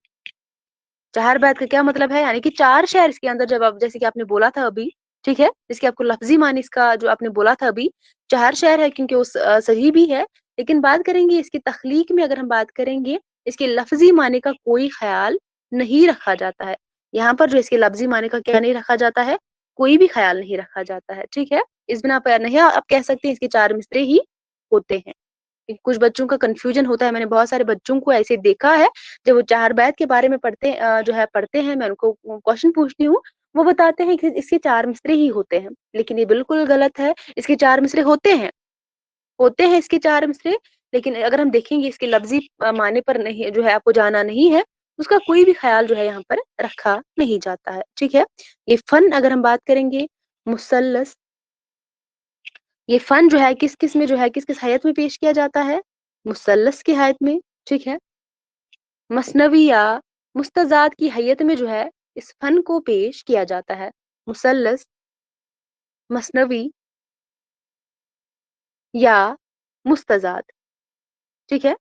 चहार बैत का क्या मतलब है? यानी कि 4 शेर इसके अंदर जब आप जैसे कि आपने बोला था अभी, ठीक है? जिसके आपको लफ्ज़ी माने इसका जो आपने बोला था अभी, 4 शेर है क्योंकि वो सही भी है, लेकिन बात करेंगे इसकी तख्लीक में अगर हम बात करेंगे, इसके लफ्ज़ी माने का कोई ख़्याल नहीं रखा जाता है। यहाँ पर जो इसके लफ्ज़ी माने का क्या नहीं रखा जाता है? कोई भी ख़्याल नहीं रखा जाता है, ठीक है? इस बिना पर नहीं आप कह सकते हैं इसके 4 मिसरे ही होते हैं। कुछ बच्चों का कन्फ्यूजन होता है, मैंने बहुत सारे बच्चों को ऐसे देखा है, जब वो चहार बैत के बारे में जो है पढ़ते हैं, मैं उनको क्वेश्चन पूछती हूँ, वो बताते हैं कि इसके 4 मिसरे ही होते हैं, लेकिन ये बिल्कुल गलत है, इसके 4 मिसरे होते हैं इसके 4 मिसरे, लेकिन अगर हम देखेंगे इसके लफ्ज़ी माने पर नहीं जो है आपको जाना नहीं है, उसका कोई भी ख़्याल जो है यहाँ पर रखा नहीं जाता है, ठीक है? ये फ़न अगर हम बात करेंगे, मुसल्लस ये फ़न जो है किस-किस में जो है किस-किस हैयत में पेश किया जाता है? मुसल्लस की हैयत में, ठीक है? मसनवी या मुस्तज़ाद की हैयत में जो है इस फ़न को पेश किया जाता है। मुसल्लस, मसनवी या मुस्तज़ाद, ठीक है?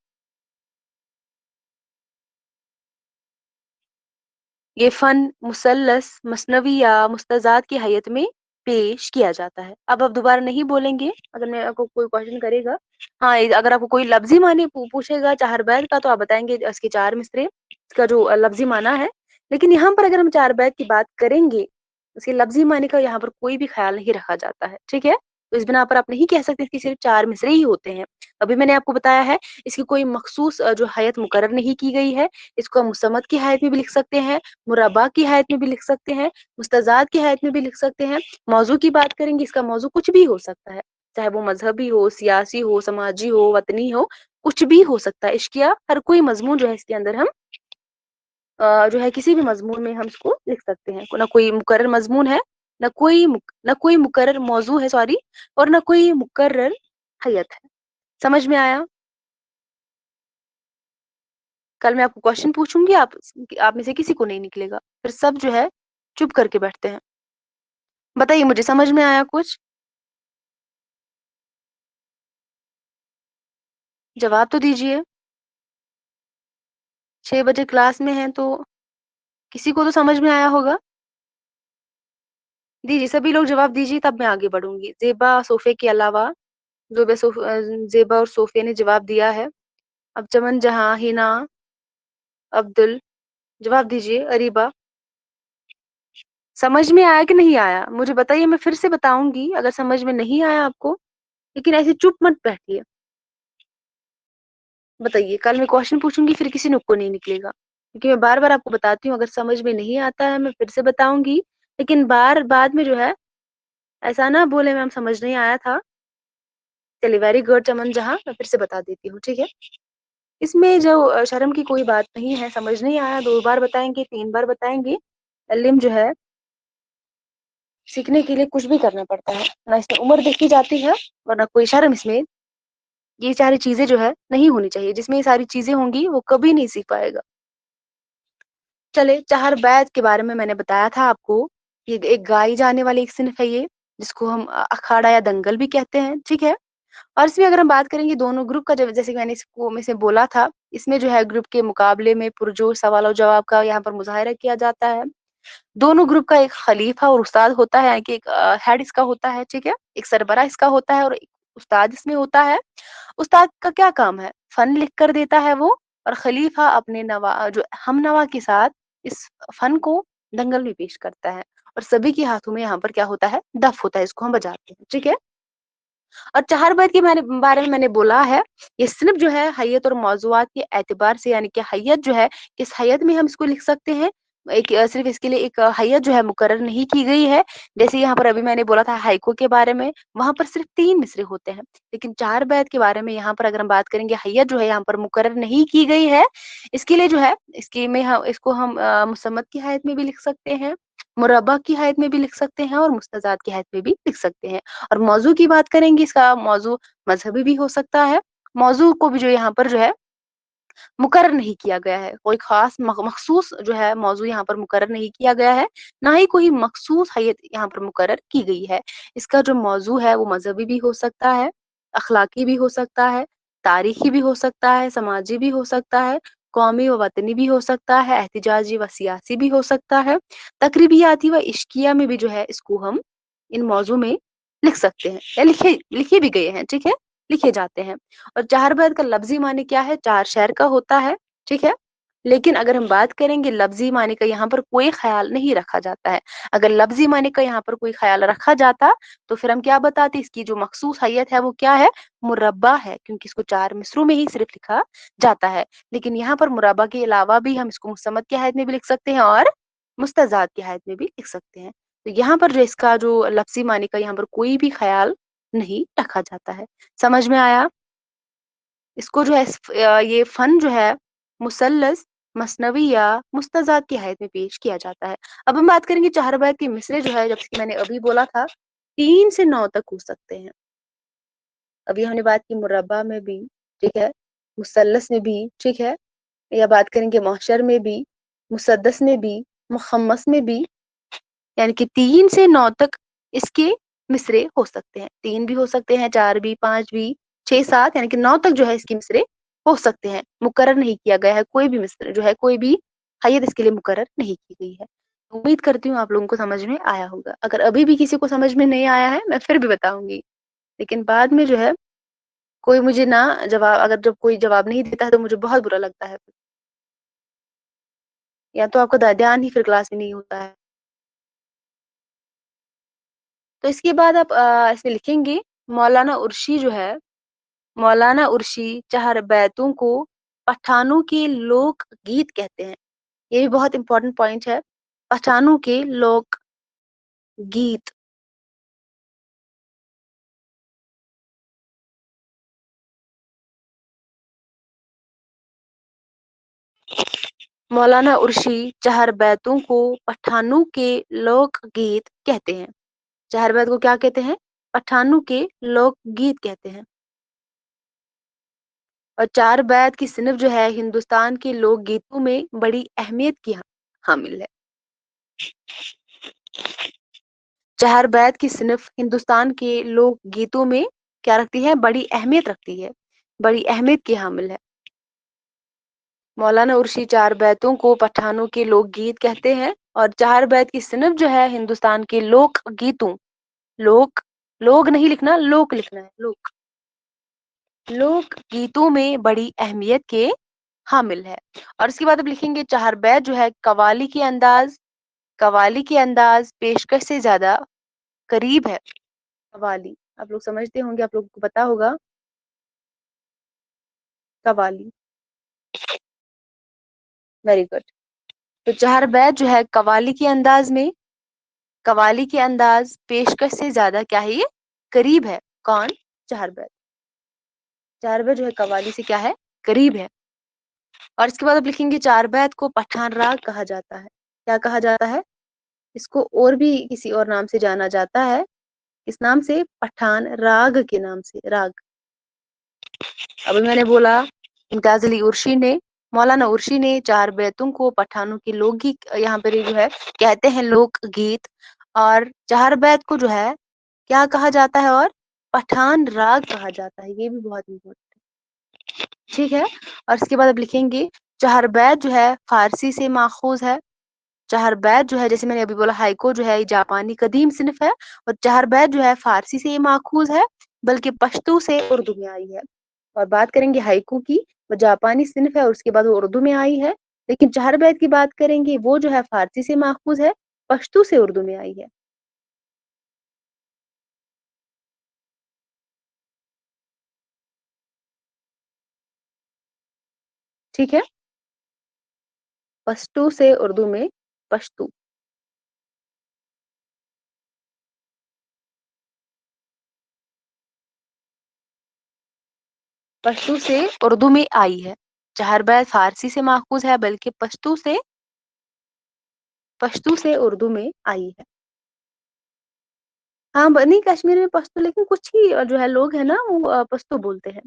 ये फ़न मुसल्लस, मसनवी या मुस्तज़ाद की हैयत में पेश किया जाता है। अब आप दोबारा नहीं बोलेंगे, अगर मैं आपको कोई क्वेश्चन करेगा हाँ, अगर आपको कोई लफ्ज़ी माने पूछेगा चाहर बैत का तो आप बताएँगे इसके 4 मिसरे, इसका जो लफ्ज़ी माना है, लेकिन यहाँ पर अगर हम चार बैत की बात करेंगे, उसके लफ्ज़ी मायने का यहाँ पर कोई भी ख़्याल नहीं रखा जाता है, ठीक है? तो इस बिना पर आप नहीं कह सकते कि सिर्फ़ 4 मिसरे ही होते हैं। अभी मैंने आपको बताया है, इसकी कोई मख़सूस जो हैयत मुकर्रर नहीं की गई है। इसको हम मुसम्मत की हैयत में भी लिख सकते हैं, मुरब्बा की हैयत में भी लिख सकते हैं, मुस्तज़ाद की हैयत में भी लिख सकते हैं। मौज़ू की बात करेंगे, इसका मौज़ू कुछ भी हो सकता है, चाहे वो मज़हबी हो, सियासी हो, समाजी हो, वतनी हो, कुछ भी हो सकता है। इश्किया हर कोई मज़मून जो है इसके अंदर हम जो है किसी भी मज़मून में हम इसको लिख सकते हैं। ना कोई मुकर्रर मज़मून है, ना कोई मुकर्रर मौज़ू है सॉरी और ना कोई मुकर्रर हैयत है। समझ में आया? कल मैं आपको क्वेश्चन पूछूँगी आप में से किसी को नहीं निकलेगा। फिर सब जो है चुप करके बैठते हैं। बताइए मुझे समझ में आया कुछ? जवाब तो दीजिए। 6 बजे क्लास में हैं तो किसी को तो समझ में आया होगा? दीजिए सभी लोग जवाब दीजिए तब मैं आगे बढ़ूँगी। ज़ेबा, सोफ़े के अलावा ज़ेबा और सोफ़िया ने जवाब दिया है। अब चमन जहाँ, हिना, अब्दुल जवाब दीजिए, अरीबा समझ में आया कि नहीं आया? मुझे बताइए मैं फिर से बताऊँगी अगर समझ में नहीं आया आपको, लेकिन ऐसे चुप मत बैठिए। बताइए कल मैं क्वेश्चन पूछूँगी फिर किसी नुक्को नहीं निकलेगा। क्योंकि मैं बार-बार आपको बताती हूँ अगर समझ में नहीं आता है मैं फिर से बताऊँगी, लेकिन बाद में जो है ऐसा ना बोले मैम समझ नहीं आया था। चलिए वेरी गुड चमन जहाँ मैं फिर से बता देती हूँ, ठीक है? इसमें जो शर्म की कोई बात नहीं है, समझ नहीं आया 2 बार बताएँगे, 3 बार बताएँगे। इल्म जो है सीखने के लिए कुछ भी करना पड़ता है। ना इसमें उम्र देखी जाती है और ना कोई शर्म इसमें ये सारी चीज़ें जो है नहीं होनी चाहिए। जिसमें ये सारी चीज़ें होंगी वो कभी नहीं सीख पाएगा। चले चाहर बैत के बारे में मैंने बताया था आपको। ये एक गाई जाने वाली एक सिन्फ़ है ये, जिसको हम अखाड़ा या दंगल भी कहते हैं, ठीक है? और इसमें अगर हम बात करेंगे दोनों ग्रुप का जब जैसे कि मैंने इसको में से बोला था, इसमें जो है ग्रुप के मुकाबले में पुरजोर सवाल और जवाब का यहाँ पर मुज़ाहिरा किया जाता है। दोनों ग्रुप का एक खलीफा और उस्ताद होता है, यानी कि एक हेड इसका होता है, ठीक है? एक सरबराह इसका होता है और एक उस्ताद इसमें होता है। उस्ताद का क्या काम है? फन लिख कर देता है वो और खलीफा अपने जो हमनवा के साथ इस फन को दंगल में पेश करता है और सभी के हाथों में यहाँ पर क्या होता है? दफ होता है, इसको हम बजाते हैं, ठीक है? और चार बैत के बारे में मैंने बोला है, ये सिर्फ़ जो है हैयत और मौज़ूआत के एतबार से यानी कि हैयत जो है, किस हैयत में हम इसको लिख सकते हैं। एक सिर्फ़ इसके लिए एक हैयत जो है मुकर्रर नहीं की गई है। जैसे यहाँ पर अभी मैंने बोला था हाइकू के बारे में, वहाँ पर सिर्फ़ 3 मिसरे होते हैं। लेकिन चार बैत के बारे में यहाँ पर अगर हम बात करेंगे हैयत जो है यहाँ पर मुकर्रर नहीं की गई है। इसके लिए जो है इसको हम मुसम्मत की हैयत में भी लिख सकते हैं, मुरब्बा की हैयत में भी लिख सकते हैं और मुस्तज़ाद की हैयत में भी लिख सकते हैं। और मौज़ू की बात करेंगे इसका मौज़ू मज़हबी भी हो सकता है। मौज़ू को भी जो यहाँ पर जो है मुकर्रर नहीं किया गया है। कोई ख़ास मख़सूस जो है मौज़ू यहाँ पर मुकर्रर नहीं किया गया है, ना ही कोई मख़सूस हैयत यहाँ पर मुकर्रर की गई है। इसका जो मौज़ू है वो मज़हबी भी हो सकता है, अख़लाक़ी भी हो सकता है, तारीख़ी भी हो सकता है, समाजी भी हो सकता है, कौमी व वतनी भी हो सकता है, एहतिजाजी व सियासी भी हो सकता है, तक़रीबियाती व इश्किया में भी जो है इसको हम इन मौज़ू में लिख सकते हैं या लिखे लिखे भी गए हैं, ठीक है? लिखे जाते हैं। और चार बैत का लफ्ज़ी माने क्या है? 4 शेर का होता है, ठीक है? लेकिन अगर हम बात करेंगे लफ्ज़ी माने का यहाँ पर कोई ख़्याल नहीं रखा जाता है। अगर लफ्ज़ी माने का यहाँ पर कोई ख़्याल रखा जाता, तो फिर हम क्या बताते इसकी जो मख़सूस हैयत है वो क्या है? मुरब्बा है क्योंकि इसको 4 मिसरों में ही सिर्फ़ लिखा जाता है। लेकिन यहाँ पर मुरब्बा के अलावा भी हम इसको मुसम्मत की हैयत में भी लिख सकते हैं और मुस्तज़ाद की हैयत में भी लिख सकते हैं। तो यहाँ पर जो इसका जो लफ्ज़ी माने का यहाँ पर कोई भी ख़्याल नहीं रखा जाता है। समझ में आया? इसको जो है ये फ़न जो है मुसल्लस, मसनवी या मुस्तज़ाद की हैयत में पेश किया जाता है। अब हम बात करेंगे चार बैत के मिसरे जो है जैसे कि मैंने अभी बोला था 3 से 9 तक हो सकते हैं। अभी हमने बात की मुरब्बा में भी, ठीक है? मुसल्लस में भी, ठीक है? या बात करेंगे मौशर में भी, मुसद्दस में भी, मुखम्मस में भी यानी कि 3 से 9 तक इसके मिसरे हो सकते हैं। 3 भी हो सकते हैं, 4 भी, 5 भी, 6-7 यानी कि 9 तक जो है इसके मिसरे हो सकते हैं। मुकर्रर नहीं किया गया है, कोई भी मिसरे जो है, कोई भी हैयत इसके लिए मुकर्रर नहीं की गई है। उम्मीद करती हूँ आप लोगों को समझ में आया होगा। अगर अभी भी किसी को समझ में नहीं आया है, मैं फिर भी बताऊँगी। लेकिन बाद में जो है कोई मुझे ना जवाब अगर जब कोई जवाब नहीं देता है तो मुझे बहुत बुरा लगता है। या तो आपका ध्यान ही फिर क्लास में नहीं होता है। तो इसके बाद आप इसमें लिखेंगे मौलाना उर्शी जो है, मौलाना उर्शी चार बैतों को पठानों के लोक गीत कहते हैं। ये भी बहुत इंपॉर्टेंट पॉइंट है। पठानों के लोक गीत। मौलाना उर्शी चार बैतों को पठानों के लोक गीत कहते हैं। चार बैत को क्या कहते हैं? पठानों के लोक गीत कहते हैं। और चार बैत की सिनफ जो है हिंदुस्तान के लोक गीतों में बड़ी अहमियत की हामिल है। चार बैत की सिनफ हिंदुस्तान के लोक गीतों में क्या रखती है? बड़ी अहमियत रखती है, बड़ी अहमियत की हामिल है। मौलाना उर्शी चार बैतों को पठानों के लोक गीत कहते हैं और चार बैत की सिनफ जो है हिंदुस्तान के लोक गीतों, लोक, लोग नहीं लिखना, लोक लिखना है, लोक, लोक गीतों में बड़ी अहमियत के हामिल है। और इसके बाद अब लिखेंगे चार बैत जो है कवाली के अंदाज, कवाली के अंदाज पेशकश से ज्यादा करीब है। कवाली आप लोग समझते होंगे, आप लोगों को पता होगा कवाली। Very good. तो चार बैत जो है कवाली के अंदाज में, कवाली के अंदाज पेशकश से ज्यादा क्या है? ये करीब है। कौन? चार बैत। चार बैत जो है कवाली से क्या है? करीब है। और इसके बाद आप लिखेंगे चार बैत को पठान राग कहा जाता है। क्या कहा जाता है? इसको और भी किसी और नाम से जाना जाता है। इस नाम से? पठान राग के नाम से, राग। अभी मैंने बोला इम्तियाज अली उर्शी ने, मौलाना उर्शी ने चार बैतों को पठानों की लोकगीत यहाँ पर जो है कहते हैं लोक गीत। और चार बैत को जो है क्या कहा जाता है? और पठान राग कहा जाता है। ये भी बहुत इम्पोर्टेंट है। ठीक है। और इसके बाद अब लिखेंगे चार बैत जो है फारसी से माखूज है। चार बैत जो है, जैसे मैंने अभी बोला, हाइको जो है ये जापानी कदीम सिनफ है और चार बैत जो है फारसी से ये माखूज है, बल्कि पश्तो से उर्दू में आई है। और बात करेंगे हाइकू की, वो जापानी सिनफ है और उसके बाद वो उर्दू में आई है। लेकिन चार बैत की बात करेंगे, वो जो है फारसी से माखूज है, पश्तो से उर्दू में आई है। ठीक है। पश्तो से उर्दू में, पश्तो। पश्तो से उर्दू में आई है। चार बैत फारसी से माखूज है, बल्कि पश्तो से उर्दू में आई है। हाँ, नहीं, कश्मीर में पश्तो, लेकिन कुछ ही जो है लोग हैं ना वो पश्तो बोलते हैं,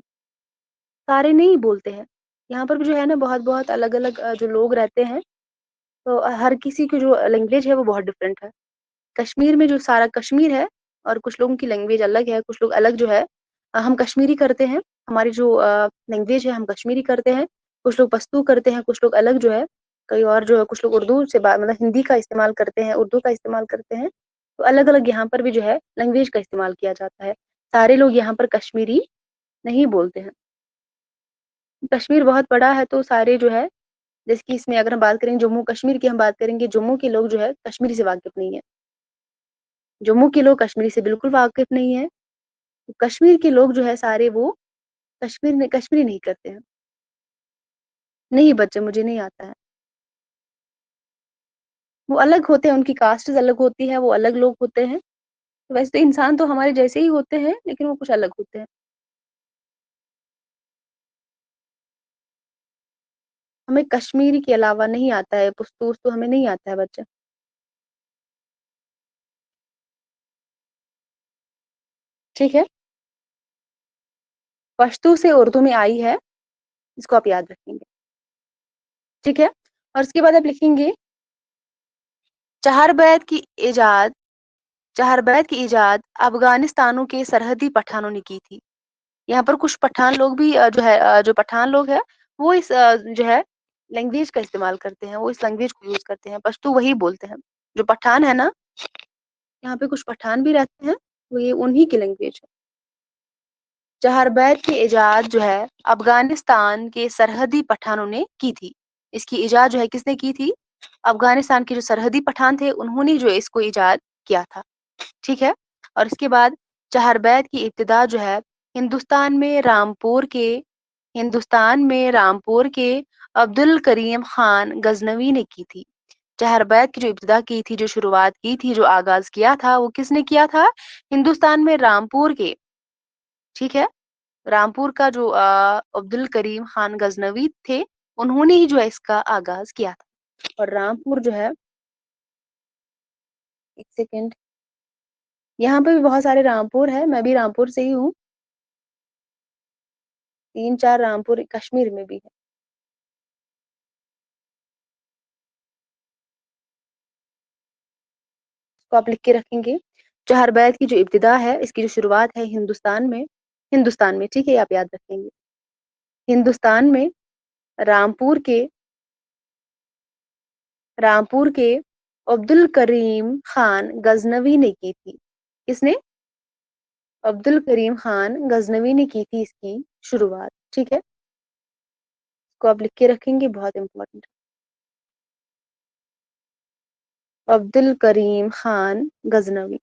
सारे नहीं बोलते हैं। यहाँ पर भी जो है ना बहुत बहुत अलग अलग जो लोग रहते हैं, तो हर किसी की जो लैंग्वेज है वो बहुत डिफरेंट है। कश्मीर में जो सारा कश्मीर है और कुछ लोगों की लैंग्वेज अलग है, कुछ लोग अलग जो है हम कश्मीरी करते हैं, हमारी जो लैंग्वेज है हम कश्मीरी करते हैं। कुछ लोग पश्तो करते हैं, कुछ लोग अलग जो है, कई और जो है कुछ लोग उर्दू से बात, मतलब हिंदी का इस्तेमाल करते हैं, उर्दू का इस्तेमाल करते हैं। तो अलग अलग यहाँ पर भी जो है लैंग्वेज का इस्तेमाल किया जाता है। सारे लोग यहाँ पर कश्मीरी नहीं बोलते हैं। कश्मीर बहुत बड़ा है तो सारे जो है, जैसे कि इसमें अगर हम बात करेंगे जम्मू कश्मीर की, हम बात करेंगे जम्मू के लोग जो है कश्मीरी से वाकिफ नहीं है। जम्मू के लोग कश्मीरी से बिल्कुल वाकिफ नहीं है। तो कश्मीर के लोग जो है सारे वो कश्मीरी नहीं करते हैं। नहीं बच्चे, मुझे नहीं आता है। वो अलग होते हैं, उनकी कास्ट अलग होती है, वो अलग लोग होते हैं। वैसे तो इंसान तो हमारे जैसे ही होते हैं, लेकिन वो कुछ अलग होते हैं। हमें कश्मीरी के अलावा नहीं आता है, पुश्तूस तो हमें नहीं आता है बच्चे। ठीक है। पश्तो से उर्दू में आई है, इसको आप याद रखेंगे। ठीक है। और उसके बाद आप लिखेंगे चार बैत की इजाद, चार बैत की इजाद अफगानिस्तानों के सरहदी पठानों ने की थी। यहाँ पर कुछ पठान लोग भी जो है जो पठान लोग है वो इस जो है लैंग्वेज का इस्तेमाल करते हैं, वो इस लैंग्वेज को यूज करते हैं, पश्तो वही बोलते हैं। जो पठान है ना, यहाँ पे कुछ पठान भी रहते हैं, वो ये उन्हीं की लैंग्वेज है। चार बैत की इजाद जो है अफगानिस्तान के सरहदी पठानों ने की थी। इसकी इजाद जो है किसने की थी? افغانستان کے جو سرحدی پٹھان تھے انہوں نے جو ہے اس کو ایجاد کیا تھا، ٹھیک ہے۔ اور اس کے بعد چہر بیت کی ابتدا جو ہے ہندوستان میں رامپور کے ہندوستان میں رامپور کے عبد الکریم خان غزنوی نے کی تھی۔ چہر بیت کی جو ابتدا کی تھی، جو شروعات کی تھی، جو آغاز کیا تھا، وہ کس نے کیا تھا؟ ہندوستان میں رامپور کے، ٹھیک ہے، رامپور کا جو عبد الکریم خان غزنوی تھے، انہوں نے ہی جو ہے اس کا آغاز کیا تھا۔ اور رامپور جو ہے، ایک سیکنڈ، یہاں پہ بھی بہت سارے رامپور ہے، میں بھی رامپور سے ہی ہوں، 3 4 رامپور کشمیر میں بھی ہے۔ اس کو آپ لکھ کے رکھیں گے۔ چہر بیت کی جو ابتدا ہے، اس کی جو شروعات ہے ہندوستان میں ٹھیک ہے، آپ یاد رکھیں گے، ہندوستان میں رامپور کے عبد الکریم خان غزنوی نے کی تھی۔ کس نے؟ عبد الکریم خان غزنوی نے کی تھی اس کی شروعات، ٹھیک ہے، اس کو آپ لکھ کے رکھیں گے، بہت امپورٹنٹ۔ عبد الکریم خان غزنوی۔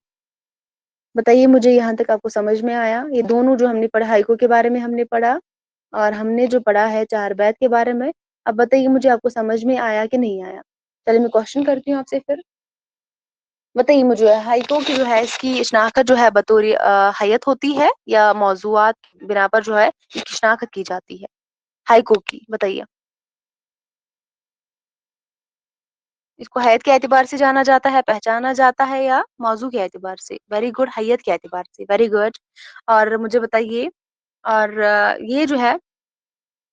بتائیے مجھے یہاں تک آپ کو سمجھ میں آیا؟ یہ دونوں جو ہم نے پڑھا، ہائیکو کے بارے میں ہم نے پڑھا، اور ہم نے جو پڑھا ہے چہر بیت کے بارے میں۔ اب بتائیے مجھے آپ کو سمجھ میں آیا کہ نہیں آیا؟ چلیے میں کوشچن کرتی ہوں آپ سے پھر۔ بتائیے مجھے ہائیکو کی جو ہے اس کی شناخت جو ہے بطور حیت ہوتی ہے یا موضوعات بنا پر جو ہے اس کی شناخت کی جاتی ہے ہائیکو کی؟ بتائیے۔ اس کو حیت کے اعتبار سے جانا جاتا ہے، پہچانا جاتا ہے، یا موضوع کے اعتبار سے؟ ویری گڈ، حیت کے اعتبار سے، ویری گڈ۔ اور مجھے بتائیے، اور یہ جو ہے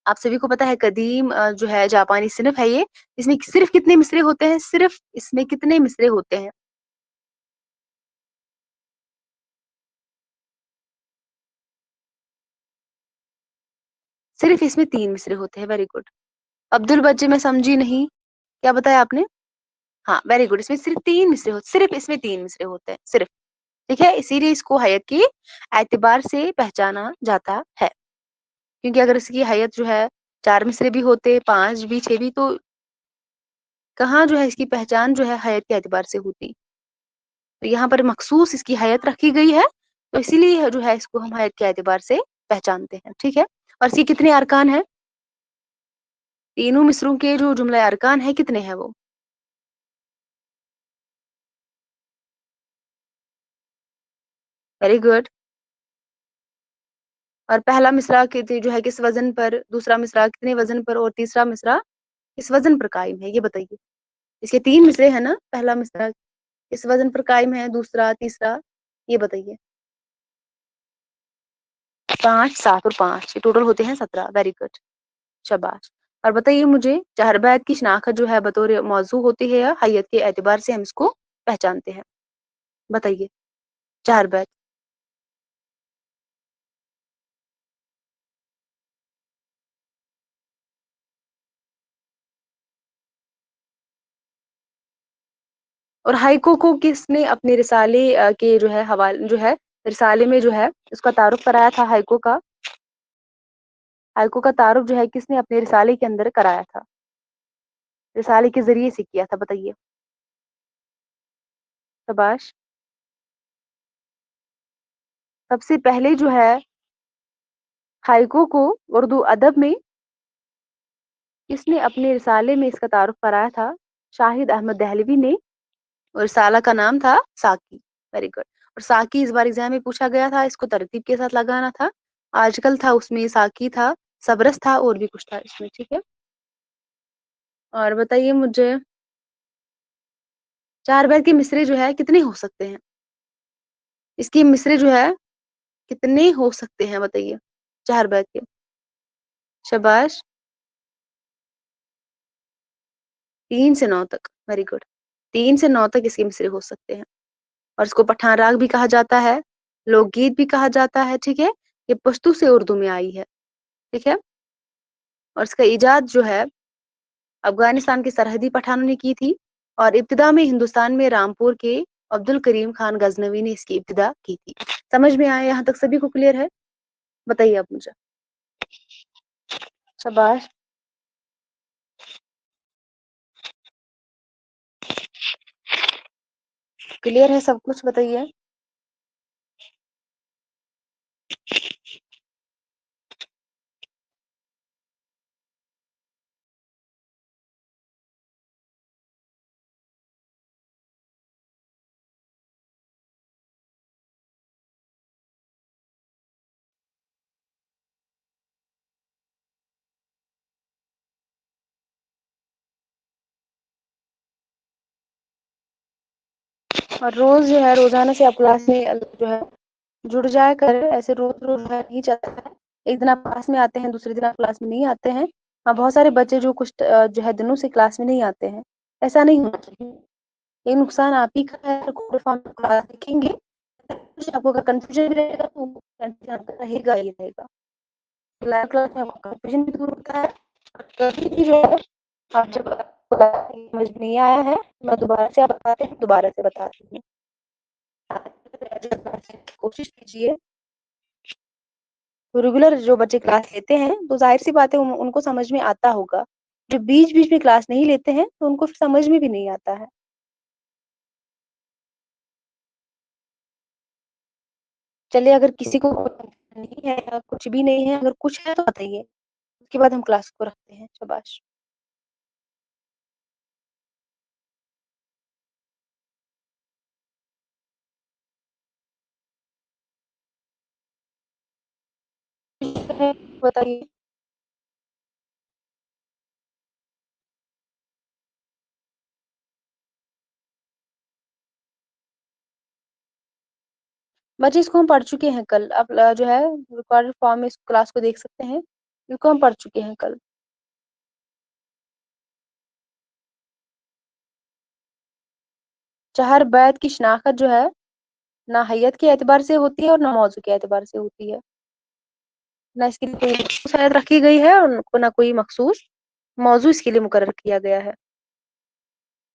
آپ سبھی کو پتا ہے قدیم جو ہے جاپانی صنف ہے یہ، اس میں صرف کتنے مصرے ہوتے ہیں؟ صرف اس میں کتنے مصرے ہوتے ہیں؟ صرف اس میں 3 مصرے ہوتے ہیں، ویری گڈ۔ عبد البچے میں سمجھی نہیں، کیا بتایا آپ نے؟ ہاں ویری گڈ، اس میں صرف 3 مصرے ہوتے، صرف اس میں 3 مصرے ہوتے ہیں، صرف، ٹھیک ہے، اسی لیے اس کو حیت کی اعتبار سے پہچانا جاتا ہے، کیونکہ اگر اس کی حیت جو ہے 4 مصرے بھی ہوتے، 5 بھی، 6 بھی، تو کہاں جو ہے اس کی پہچان جو ہے حیت کے اعتبار سے ہوتی؟ تو یہاں پر مخصوص اس کی حیت رکھی گئی ہے، تو اسی لیے جو ہے اس کو ہم حیت کے اعتبار سے پہچانتے ہیں، ٹھیک ہے۔ اور اس کی کتنے ارکان ہیں؟ تینوں مصروں کے جو جملہ ارکان ہیں کتنے ہیں وہ؟ Very good. اور پہلا مصرع جو ہے کس وزن پر، دوسرا مصرع کتنے وزن پر، اور تیسرا مصرع کس وزن پر قائم ہے؟ یہ بتائیے۔ اس کے 3 مصرے ہیں نا، پہلا مصرع کس وزن پر قائم ہے، دوسرا، تیسرا، یہ بتائیے۔ 5 7 اور 5، یہ ٹوٹل ہوتے ہیں 17، ویری گڈ، شاباش۔ اور بتائیے مجھے چہر بیت کی شناخت جو ہے بطور موضوع ہوتی ہے یا حیت کے اعتبار سے ہم اس کو پہچانتے ہیں؟ بتائیے چہر بیت۔ اور ہائیکو کو کس نے اپنے رسالے کے جو ہے حوالے جو ہے رسالے میں جو ہے اس کا تعارف کرایا تھا؟ ہائیکو کا تعارف جو ہے کس نے اپنے رسالے کے اندر کرایا تھا؟ رسالے کے ذریعے سے کیا تھا، بتائیے۔ شاباش۔ سب سے پہلے جو ہے ہائیکو کو اردو ادب میں کس نے اپنے رسالے میں اس کا تعارف کرایا تھا؟ شاہد احمد دہلوی نے، اور رسالہ کا نام تھا ساکی، ویری گڈ۔ اور ساکی اس بار ایگزام میں پوچھا گیا تھا، اس کو ترتیب کے ساتھ لگانا تھا، آج کل تھا اس میں ساکی تھا، صبرس تھا، اور بھی کچھ تھا اس میں، ٹھیک ہے۔ اور بتائیے مجھے چار بیت کے مصرے جو ہے کتنے ہو سکتے ہیں؟ اس کے مصرے جو ہے کتنے ہو سکتے ہیں بتائیے، چار بیت کے؟ شاباش، 3 سے 9 تک، ویری گڈ، 3 سے 9 تک اس کے مصرے ہو سکتے ہیں۔ اور اس کو پٹھان راگ بھی کہا جاتا ہے، لوک گیت بھی کہا جاتا ہے، ٹھیک ہے، یہ پشتو سے اردو میں آئی ہے، ٹھیک ہے۔ اور اس کا ایجاد جو ہے افغانستان کے سرحدی پٹھانوں نے کی تھی، اور ابتدا میں ہندوستان میں رامپور کے عبد الکریم خان غزنوی نے اس کی ابتدا کی تھی۔ سمجھ میں آیا یہاں تک؟ سبھی کو کلیئر ہے؟ بتائیے آپ مجھے۔ شاباش۔ क्लियर है सब कुछ, बताइए। اور روز جو ہے روزانہ سے آپ کلاس میں جو ہے جڑ جایا کر، ایسے روز روز جو ہے نہیں چلتا ہے۔ ایک دن آپ کلاس میں آتے ہیں، دوسرے دن آپ کلاس میں نہیں آتے ہیں۔ بہت سارے بچے جو کچھ جو ہے دنوں سے کلاس میں نہیں آتے ہیں، ایسا نہیں ہونا چاہیے۔ یہ نقصان آپ ہی کا ہے۔ اگر فارم کلاس دیکھیں گے، آپ کو اگر کنفیوژن رہے گا تو کنفیوژن آپ کا رہے گا ہی رہے گا۔ کلاس میں آپ کا کنفیوژن بھی دور ہوتا ہے۔ کبھی بھی جو ہے آپ جب سمجھ نہیں آیا ہے، میں دوبارہ سے بتاتے ہیں، دوبارہ سے بتاتی ہوں۔ کوشش کیجیے ریگولر جو بچے کلاس لیتے ہیں تو ظاہر سی بات ہے ان کو سمجھ میں آتا ہوگا۔ جو بیچ بیچ میں کلاس نہیں لیتے ہیں تو ان کو سمجھ میں بھی نہیں آتا ہے۔ چلیے، اگر کسی کو نہیں ہے یا کچھ بھی نہیں ہے، اگر کچھ ہے تو بتائیے، اس کے بعد ہم کلاس کو رکھتے ہیں۔ شاباش۔ بتائیے۔ بچے اس کو ہم پڑھ چکے ہیں کل، اب جو ہے ریکارڈ فارم میں اس کلاس کو دیکھ سکتے ہیں، اس کو ہم پڑھ چکے ہیں کل۔ چہر بیت کی شناخت جو ہے نہ حیت کے اعتبار سے ہوتی ہے اور نہ موضوع کے اعتبار سے ہوتی ہے۔ نہ اس کے لیے کوئی مخصوص حیت رکھی گئی ہے اور نہ کوئی مخصوص موضوع اس کے لیے مقرر کیا گیا ہے۔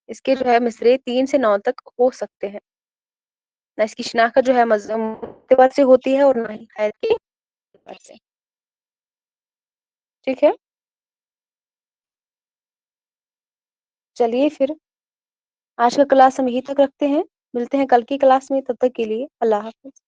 اس کے جو ہے مصرے 3 سے 9 تک ہو سکتے ہیں۔ نہ اس کی شناخت جو ہے اعتبار سے ہوتی ہے اور نہ ہی حیت کے اعتبار سے۔ ٹھیک ہے، چلیے پھر آج کا کلاس ہم یہیں تک رکھتے ہیں، ملتے ہیں کل کی کلاس میں، تب تک کے لیے اللہ حافظ۔